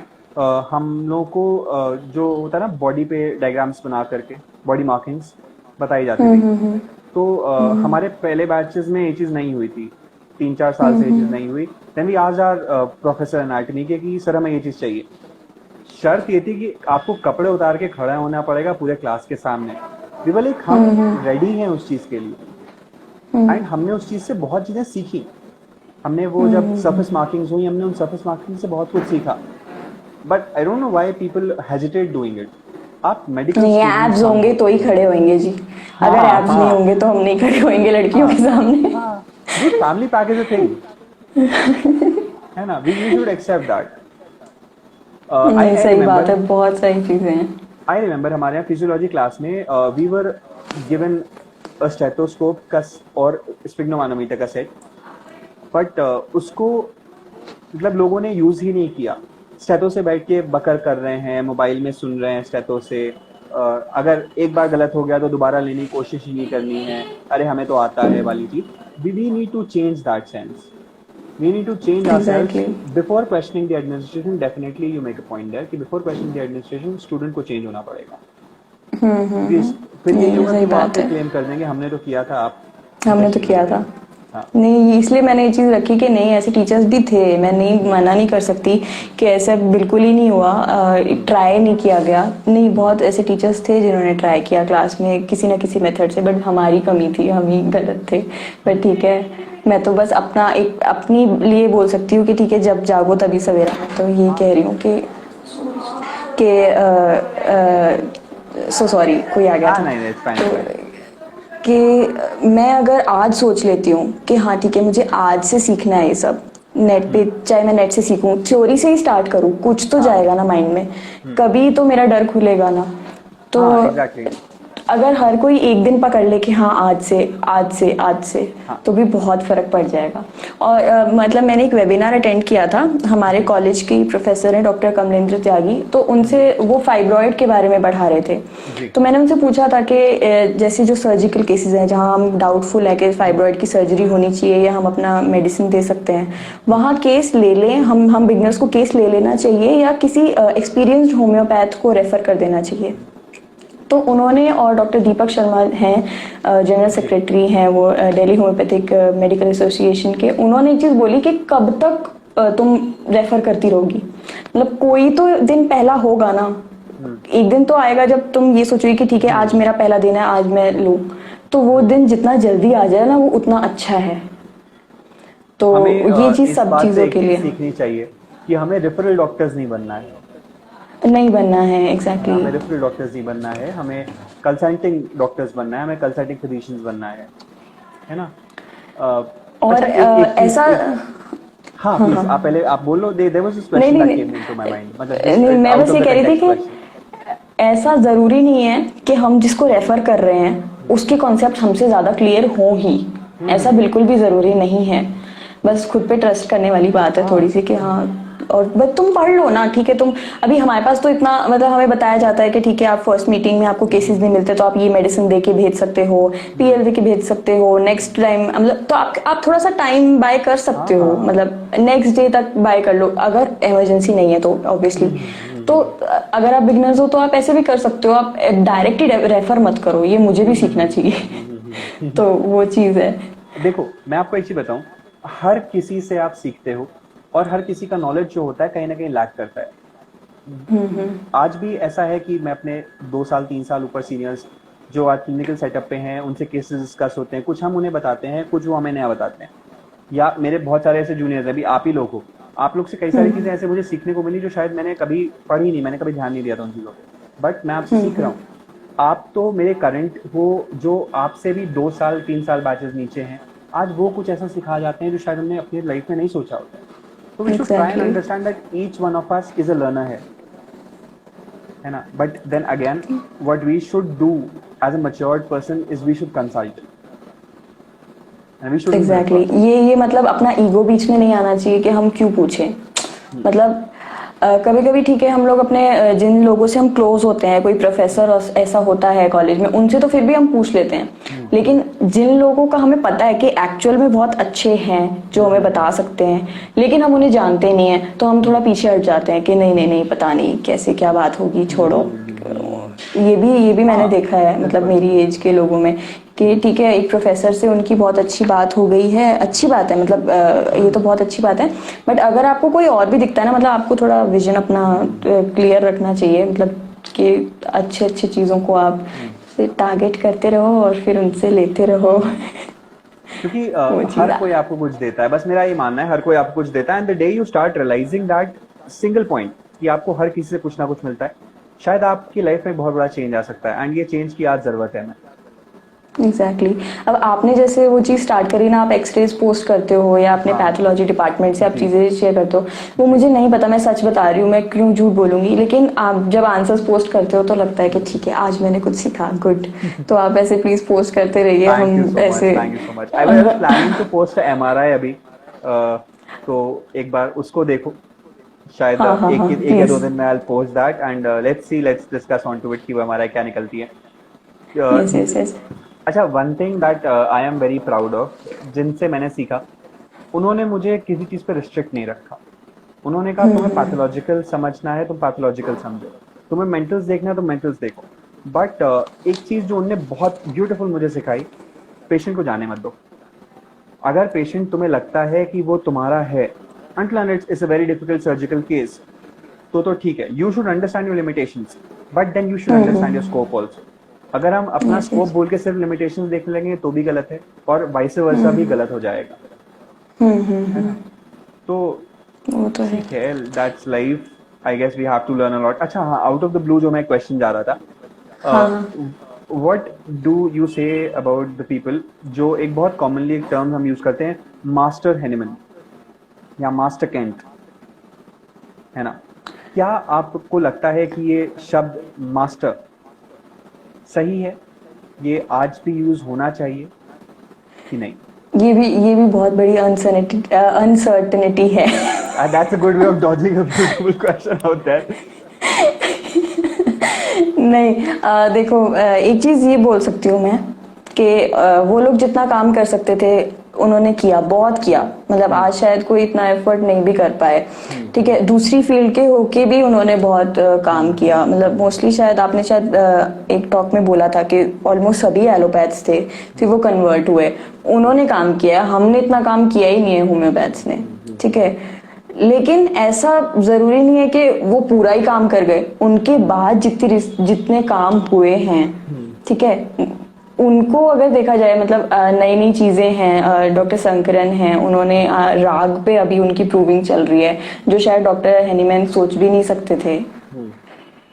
हम लोगों को जो होता है ना बॉडी पे डायग्राम्स बना करके बॉडी मार्किंग्स बताई जाती थी। तो हमारे पहले बैचेस में ये चीज़ नहीं हुई थी, 3-4 साल से ये चीज़ नहीं हुई। Then we asked our professor anatomy के कि सर हमें ये चीज़ चाहिए। शर्त ये थी कि आपको कपड़े उतार के खड़ा होना पड़ेगा पूरे क्लास के सामने। वी वर लाइक हम रेडी हैं उस चीज़ के लिए, एंड हमने उस चीज़ से बहुत चीज़ें सीखी। हमने वो जब सरफेस मार्किंग्स हुई, हमने उन सरफेस मार्किंग से बहुत कुछ सीखा। But I don't know why people hesitate doing it. आप मेडिकल नहीं, स्टूडेंट्स एब्स हम होंगे तो होते ही हैं। खड़े होंगे जी। अगर हाँ, एब्स नहीं हाँ, होंगे तो हम नहीं खड़े होंगे लड़कियों के हाँ, सामने। हाँ। Dude, family pack is a thing, है ना। We should accept that. I नहीं, I सही remember बात है, बहुत सारी चीजें हैं। I remember हमारे यहाँ फिजियोलॉजी क्लास में we were given a stethoscope का और स्पिग्नोमानोमीटर का सेट, बट उसको मतलब लोगों ने यूज ही नहीं किया। स्टेथो से बैठ के बकर कर रहे हैं, मोबाइल में सुन रहे हैं स्टेथो से। अगर एक बार गलत हो गया तो दोबारा लेने की कोशिश ही नहीं करनी है, अरे हमें तो आता है वाली चीज। We need to change that sense, we need to change ourselves exactly. before questioning the administration. Definitely you make a point there कि before questioning the administration student को change होना पड़ेगा। फिर यही नहीं, होगा सही कि वो बात आके है। क्लेम कर देंगे हमने तो किया था, आप हमने तो इंटरेस्टेड नहीं किया थे। था। हाँ, नहीं, इसलिए मैंने ये चीज रखी कि नहीं, ऐसे टीचर्स भी थे, मैं नहीं मना नहीं कर सकती कि ऐसा बिल्कुल ही नहीं हुआ, ट्राई नहीं किया गया। नहीं, बहुत ऐसे टीचर्स थे जिन्होंने ट्राई किया क्लास में किसी ना किसी मेथड से, बट हमारी कमी थी, हम ही गलत थे। बट ठीक है, मैं तो बस अपना एक अपनी लिए बोल सकती हूँ कि ठीक है, जब जागो तभी सवेरा। मैं तो ये कह रही हूँ कि सो सॉरी, कोई आ गया हाँ, था। नहीं, इट्स फाइन, तो इट्स फाइन। कि मैं अगर आज सोच लेती हूँ कि हाँ ठीक है, मुझे आज से सीखना है ये सब, नेट पे, चाहे मैं नेट से सीखूं, थ्योरी से ही स्टार्ट करूँ, कुछ तो हाँ, जाएगा ना माइंड में, कभी तो मेरा डर खुलेगा ना। तो हाँ, एग्जैक्टली। अगर हर कोई एक दिन पकड़ ले कि हाँ आज से आज से आज से, हाँ, तो भी बहुत फर्क पड़ जाएगा। और मतलब मैंने एक वेबिनार अटेंड किया था, हमारे कॉलेज की प्रोफेसर हैं डॉक्टर कमलेंद्र त्यागी, तो उनसे वो फाइब्रॉइड के बारे में पढ़ा रहे थे। जी। तो मैंने उनसे पूछा था कि जैसे जो सर्जिकल केसेस हैं जहाँ हम डाउटफुल है कि फाइब्रॉइड की सर्जरी होनी चाहिए या हम अपना मेडिसिन दे सकते हैं, वहाँ केस ले लें, हम बिगनर्स को केस ले लेना चाहिए या किसी एक्सपीरियंस्ड होम्योपैथ को रेफर कर देना चाहिए। तो उन्होंने, और डॉक्टर दीपक शर्मा हैं, जनरल सेक्रेटरी हैं वो दिल्ली होम्योपैथिक मेडिकल एसोसिएशन के, उन्होंने एक चीज़ बोली कि कब तक तुम रेफर करती रहोगी, मतलब कोई तो दिन पहला होगा ना, एक दिन तो आएगा जब तुम ये सोचोगे कि ठीक है आज मेरा पहला दिन है, आज मैं लूँ, तो वो दिन जितना जल्दी आ जाए ना वो उतना अच्छा है। तो हमें ये चीज इस सब बात से चीजों एक के चीज लिए सीखनी चाहिए कि हमें रेफरल डॉक्टर्स नहीं बनना नहीं बनना है। है ना, एग्जैक्टली हमें रेफरल डॉक्टर्स नहीं बनना है, हमें कंसल्टिंग डॉक्टर्स बनना है, हमें कंसल्टिंग फिजिशियंस बनना है ना। और अच्छा, एक एक चीज ऐसा एक हाँ हाँ प्लीज, हाँ आप पहले आप बोलो, देयर वाज दिस नहीं क्वेश्चन नहीं दैट नहीं केम इनटू माय माइंड, मतलब दिस नहीं, मैं आउट बस ऑफ ये द कह रही थी कंटेक्स्ट कि क्वेश्चन। ऐसा जरूरी नहीं है कि हम जिसको रेफर कर रहे हैं उसके कॉन्सेप्ट हमसे ज्यादा क्लियर हो ही, ऐसा बिल्कुल भी जरूरी नहीं है। बस खुद पे ट्रस्ट करने वाली बात है थोड़ी हाँ सी कि हाँ। और बस तुम पढ़ लो ना, ठीक है। तुम अभी हमारे पास तो इतना मतलब हमें बताया जाता है कि ठीक है, आप फर्स्ट मीटिंग में आपको केसेस नहीं मिलते तो आप ये मेडिसिन दे के भेज सकते हो, पीएल दे के भेज सकते हो, नेक्स्ट टाइम मतलब तो आप थोड़ा सा टाइम बाय कर हाँ सकते हाँ हो, हाँ। मतलब नेक्स्ट डे तक बाय कर लो अगर इमरजेंसी नहीं है तो ऑब्वियसली। तो अगर आप बिगनर्स हो तो आप ऐसे भी कर सकते हो, आप डायरेक्ट ही रेफर मत करो, ये मुझे भी सीखना चाहिए। तो वो चीज है। देखो मैं आपको एक चीज बताऊं, हर किसी से आप सीखते हो, और हर किसी का नॉलेज जो होता है कहीं ना कहीं लैक करता है। आज भी ऐसा है कि मैं अपने 2 साल 3 साल ऊपर सीनियर्स जो आज क्लिनिकल सेटअप पे हैं उनसे केसेस डिस्कस होते हैं, कुछ हम उन्हें बताते हैं, कुछ वो हमें नया बताते हैं। या मेरे बहुत सारे ऐसे जूनियर्स हैं, अभी आप ही लोग हो, आप लोग से कई सारी चीजें ऐसे मुझे सीखने को मिली जो शायद मैंने कभी पढ़ी नहीं, मैंने कभी ध्यान नहीं दिया था उन चीजों पे, बट मैं आपसे सीख रहा हूँ। आप तो मेरे करंट हो, जो आपसे भी 2 साल 3 साल बैचेस नीचे हैं, आज वो कुछ ऐसा सिखा जाते हैं जो शायद हमने अपनी लाइफ में नहीं सोचा होता है। तो we should try and exactly understand that each one of us is a learner है ना। But then again, what we should do as a matured person is we should consult and we shouldn't exactly refer. exactly. ये मतलब अपना ego बीच में नहीं आना चाहिए कि हम क्यों पूछें। मतलब कभी कभी ठीक है, हम लोग अपने जिन लोगों से हम क्लोज होते हैं, कोई प्रोफेसर ऐसा होता है कॉलेज में, उनसे तो फिर भी हम पूछ लेते हैं। लेकिन जिन लोगों का हमें पता है कि एक्चुअल में बहुत अच्छे हैं, जो हमें बता सकते हैं, लेकिन हम उन्हें जानते नहीं है, तो हम थोड़ा पीछे हट जाते हैं कि नहीं नहीं नहीं, पता नहीं कैसे क्या बात होगी, छोड़ो। ये भी मैंने हाँ देखा है, मतलब बिल्कुल। मेरी एज के लोगों में कि ठीक है, एक प्रोफेसर से उनकी बहुत अच्छी बात हो गई है, अच्छी बात है, मतलब ये तो बहुत अच्छी बात है। बट अगर आपको कोई और भी दिखता है ना, मतलब आपको थोड़ा विजन अपना क्लियर रखना चाहिए, मतलब कि अच्छे अच्छे चीज़ों को आप टारगेट करते रहो और फिर उनसे लेते रहो। क्योंकि वो चीज़ हर कोई आपको कुछ देता है, बस मेरा ये मानना है, हर कोई आपको कुछ देता है, and the day you start realising that single point कि आपको हर किसी से कुछ ना कुछ मिलता है, शायद आपकी लाइफ में बहुत बड़ा चेंज आ सकता है, एंड ये चेंज की आज जरूरत है हमें। Exactly exactly. अब आपने जैसे वो चीज़ स्टार्ट करी ना, आप एक्सरेज पोस्ट करते हो या अपने हाँ पैथोलॉजी डिपार्टमेंट से आप जी चीज़ें शेयर करते हो, वो जी। मुझे नहीं पता, मैं सच बता रही हूँ, मैं क्यों झूठ बोलूंगी। लेकिन आप जब आंसर्स पोस्ट करते हो तो लगता है कि ठीक है, आज मैंने कुछ सीखा, गुड। तो आप ऐसे प्लीज़ पोस्ट करते रहिए, थैंक यू हम सो मच, ऐसे thank you so much. I was planning to post MRI अभी, तो एक बार उसको देखो, शायद हाँ हाँ हाँ, एक या दो प्लीज़। दिन में I post that, and let's see, let's discuss on to it कि वो एमआरआई क्या निकलती है। Yes yes yes. अच्छा, one thing that I am very proud of, जिनसे मैंने सीखा, उन्होंने मुझे किसी चीज पे रिस्ट्रिक्ट नहीं रखा। उन्होंने कहा तुम्हें पैथोलॉजिकल समझना है, तुम पैथोलॉजिकल समझो, तुम्हें मेंटल्स देखना है तो मेंटल्स देखो। बट एक चीज जो उन्होंने बहुत ब्यूटीफुल मुझे सिखाई, पेशेंट को जाने मत दो। अगर पेशेंट तुम्हें लगता है कि वो तुम्हारा है, until it's a very difficult surgical case, तो ठीक है, you should understand your limitations, but then you should understand your scope also. अगर हम अपना यस स्कोप यस। बोल के सिर्फ लिमिटेशंस देखने लगेंगे तो भी गलत है, और वाइस वर्सा भी गलत हो जाएगा, है ना। तो वो तो है। ठीक है, that's life, I guess we have to learn a lot. अच्छा हाँ, आउट ऑफ द ब्लू जो मैं क्वेश्चन जा रहा हाँ था, हाँ। What do you say about the people, जो एक बहुत कॉमनली एक टर्म हम यूज करते हैं, मास्टर हेनिमन या मास्टर केंट, है ना। क्या आपको लगता है कि ये शब्द मास्टर सही है, ये आज भी यूज होना चाहिए कि नहीं? ये भी बहुत बड़ी अनसर्टनिटी है। That's a good way of dodging a beautiful question out there. नहीं, देखो, एक चीज ये बोल सकती हूँ मैं कि वो लोग जितना काम कर सकते थे उन्होंने किया, बहुत किया, मतलब आज शायद कोई इतना एफर्ट नहीं भी कर पाए। ठीक है, दूसरी फील्ड के होके भी उन्होंने बहुत काम किया, मतलब मोस्टली शायद आपने शायद एक टॉक में बोला था कि ऑलमोस्ट सभी एलोपैथ्स थे, फिर वो कन्वर्ट हुए, उन्होंने काम किया, हमने इतना काम किया ही नहीं है होम्योपैथ्स ने। ठीक है, लेकिन ऐसा जरूरी नहीं है कि वो पूरा ही काम कर गए, उनके बाद जितने काम हुए हैं, ठीक है, उनको अगर देखा जाए मतलब नई नई चीजें हैं, डॉक्टर शंकरन हैं, उन्होंने राग पे अभी उनकी प्रूविंग चल रही है जो शायद डॉक्टर हेनीमैन सोच भी नहीं सकते थे।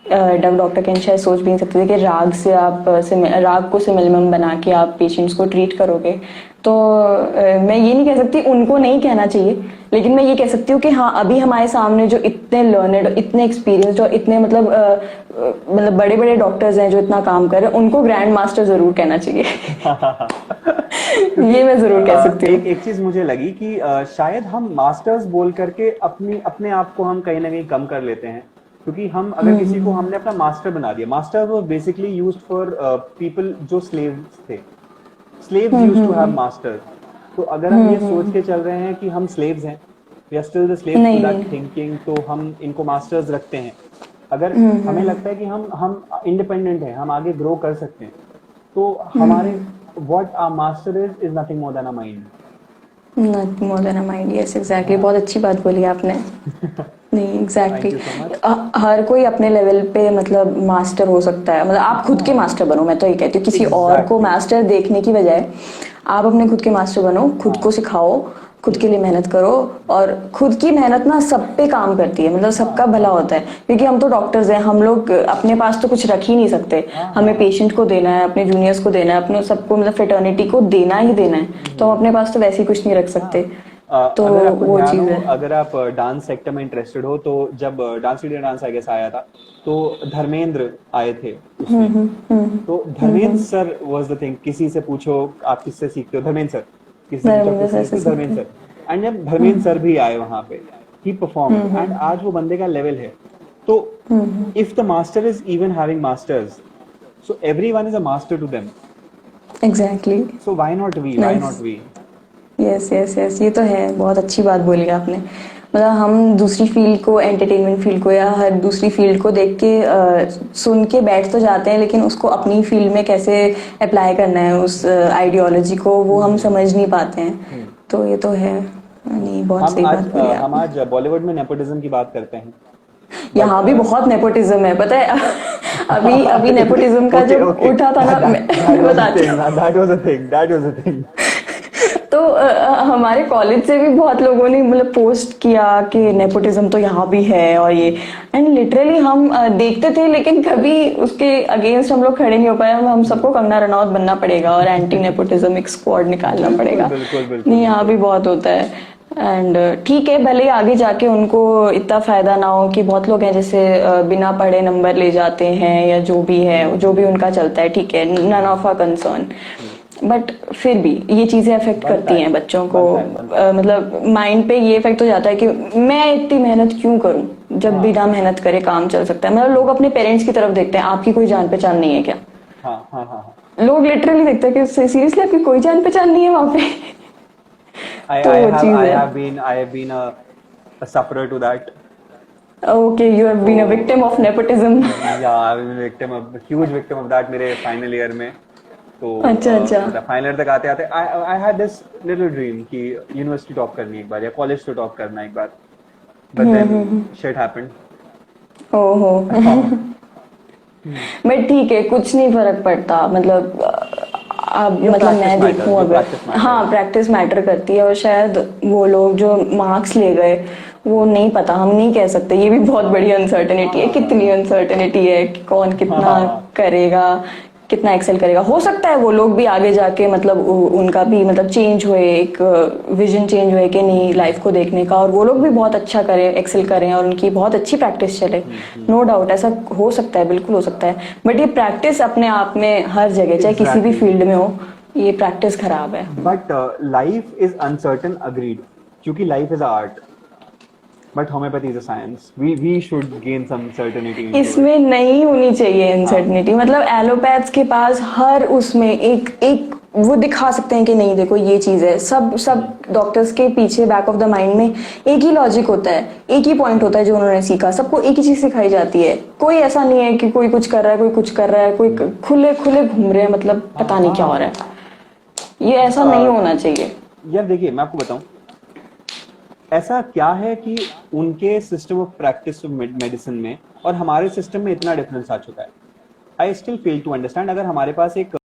डॉक्टर केन शायद सोच भी नहीं सकते थे कि राग से आप राग को सिमिलम बना के आप पेशेंट्स को ट्रीट करोगे। तो मैं ये नहीं कह सकती उनको नहीं कहना चाहिए, लेकिन मैं ये कह सकती हूँ कि हाँ अभी हमारे सामने जो इतने लर्नड, इतने एक्सपीरियंस्ड और इतने मतलब बड़े बड़े डॉक्टर्स हैं जो इतना काम कर रहे हैं, उनको ग्रैंड मास्टर जरूर कहना चाहिए। ये मैं जरूर कह सकती हूँ। एक चीज मुझे लगी कि शायद हम मास्टर्स बोल करके अपने आप को हम कहीं ना कहीं कम कर लेते हैं, क्योंकि हम अगर किसी को हमने अपना मास्टर बना दिया, master was basically used for people जो स्लेव्स थे, slaves used to have master. तो अगर हम ये सोच के चल रहे हैं कि हम स्लेव्स हैं, we are still the slaves to that thinking, तो हम इनको मास्टर्स रखते हैं। अगर हमें लगता है कि हम इंडिपेंडेंट हैं, हम आगे ग्रो कर सकते हैं, तो हमारे what our master is nothing more than a mind. Not more than a mind, yes, exactly. बहुत अच्छी बात बोली आपने। नहीं, एग्जैक्टली हर कोई अपने लेवल पे मतलब मास्टर हो सकता है। मतलब आप खुद के मास्टर बनो, मैं तो ये कहती हूँ किसी और को मास्टर देखने की बजाय आप अपने खुद के मास्टर बनो, खुद को सिखाओ, खुद के लिए मेहनत करो। और खुद की मेहनत ना सब पे काम करती है, मतलब सबका भला होता है। क्योंकि हम तो डॉक्टर्स हैं, हम लोग अपने पास तो कुछ रख ही नहीं सकते। हमें पेशेंट को देना है, अपने जूनियर्स को देना है, अपने सबको मतलब फ्रेटर्निटी को देना ही देना है, तो हम अपने पास तो वैसे ही कुछ नहीं रख सकते। तो अगर आपको वो ध्यान चीज हो, है। अगर आप डांस सेक्टर में इंटरेस्टेड हो, तो जब dance India dance I guess आया था, तो धर्मेंद्र आए थे उसमें। तो Dharmendra sir was the thing, किसी से पूछो आप किससे सीखते हो, धर्मेंद्र सर, किसी से पूछो आप धर्मेंद्र किससे सर से सीखते हो, धर्मेंद्र सीखते सर। एंड जब धर्मेंद्र सर भी आए वहां पे, ही परफॉर्म, एंड आज वो बंदे का लेवल है। तो if the master is even having masters, so everyone is a master to them, exactly. So why not we, why not nice. We. Yes yes yes, ये तो है, बहुत अच्छी बात बोली आपने। मतलब हम दूसरी फील्ड को, एंटरटेनमेंट फील्ड को या हर दूसरी फील्ड को देख के सुन के बैठ तो जाते हैं, लेकिन उसको अपनी फील्ड में कैसे अप्लाई करना है उस आइडियोलॉजी को, वो हम समझ नहीं पाते हैं। तो ये तो है, नहीं बहुत सही बात बोली हम आपने। आज बॉलीवुड में नेपोटिज्म की बात करते हैं, यहाँ भी बट बहुत नेपोटिज्म है, पता है। अभी अभी नेपोटिज्म का okay, जो okay. उठा था ना, मैं That was a बताती thing. हूँ। That was a thing. That was a thing. तो हमारे कॉलेज से भी बहुत लोगों ने मतलब पोस्ट किया कि नेपोटिज्म तो यहाँ भी है और ये, एंड लिटरली हम देखते थे, लेकिन कभी उसके अगेंस्ट हम लोग खड़े नहीं हो पाए। हम सबको कंगना रनौत बनना पड़ेगा और एंटी नेपोटिज्म एक स्क्वाड निकालना पड़ेगा। बिल्कुल बिल्कुल नहीं, यहाँ भी बहुत होता है। एंड ठीक है, भले ही आगे जाके उनको इतना फायदा ना हो, कि बहुत लोग हैं जैसे बिना पढ़े नंबर ले जाते हैं या जो भी है, जो भी उनका चलता है, ठीक है, none of our concern. But फिर भी ये चीजें अफेक्ट करती हैं बच्चों को। मतलब माइंड पे ये इफेक्ट हो जाता है कि मैं इतनी मेहनत क्यों करूं, जब बिना मेहनत करे काम चल सकता है। मतलब लोग अपने पेरेंट्स की तरफ देखते हैं, आपकी कोई जान पहचान नहीं है क्या? हाँ हाँ हाँ। लोग लिटरली देखते हैं कि सीरियसली आपकी कोई जान पहचान नहीं है वहां पे। तो वो चीज है। I have been a sufferer to that. Okay, you have been a victim of nepotism. Yeah, I've been a victim, a huge victim of that मेरे फाइनल ईयर में। तो अच्छा अच्छा। मतलब फाइनल ईयर तक आते आते I had this little dream कि यूनिवर्सिटी टॉप करनी एक बार या कॉलेज तो टॉप करना एक बार, but then shit happened. ओहो। बट ठीक है, कुछ नहीं फर्क पड़ता। मतलब अब मतलब मैं देखूं अगर, हाँ प्रैक्टिस मैटर करती है। और शायद वो लोग जो मार्क्स ले गए, वो नहीं पता, हम नहीं कह सकते। ये भी बहुत बड़ी अनसर्टेनिटी है, कितनी अनसर्टेनिटी है कि कौन कितना करेगा, कितना एक्सेल करेगा। हो सकता है वो लोग भी आगे जाके मतलब उनका भी मतलब चेंज हुए, एक विजन चेंज हुए कि नहीं लाइफ को देखने का, और वो लोग भी बहुत अच्छा करें, एक्सेल करें और उनकी बहुत अच्छी प्रैक्टिस चले। नो डाउट ऐसा हो सकता है, बिल्कुल हो सकता है। बट ये प्रैक्टिस अपने आप में हर जगह, चाहे किसी भी फील्ड में हो, ये प्रैक्टिस खराब है। But life is uncertain, agreed, क्योंकि life is art, but homeopathy is a science. We should gain some certainty. इसमें नहीं होनी चाहिए अनसर्टेनिटी। मतलब एलोपैथ्स के पास हर उसमें एक एक वो दिखा सकते हैं कि नहीं देखो ये चीज है। सब डॉक्टर्स के पीछे बैक ऑफ द माइंड में एक ही लॉजिक होता है, एक ही पॉइंट होता है जो उन्होंने सीखा। सबको एक ही चीज सिखाई जाती है। कोई ऐसा नहीं है कि कोई कुछ कर रहा है, कोई कुछ कर रहा है, कोई खुले खुले घूम रहे हैं, मतलब पता नहीं क्या हो रहा है। ये ऐसा नहीं होना चाहिए। यार देखिए, मैं आपको बताऊं, ऐसा क्या है कि उनके system of practice of medicine में और हमारे सिस्टम में इतना डिफरेंस आ चुका है। I still fail to understand. अगर हमारे पास एक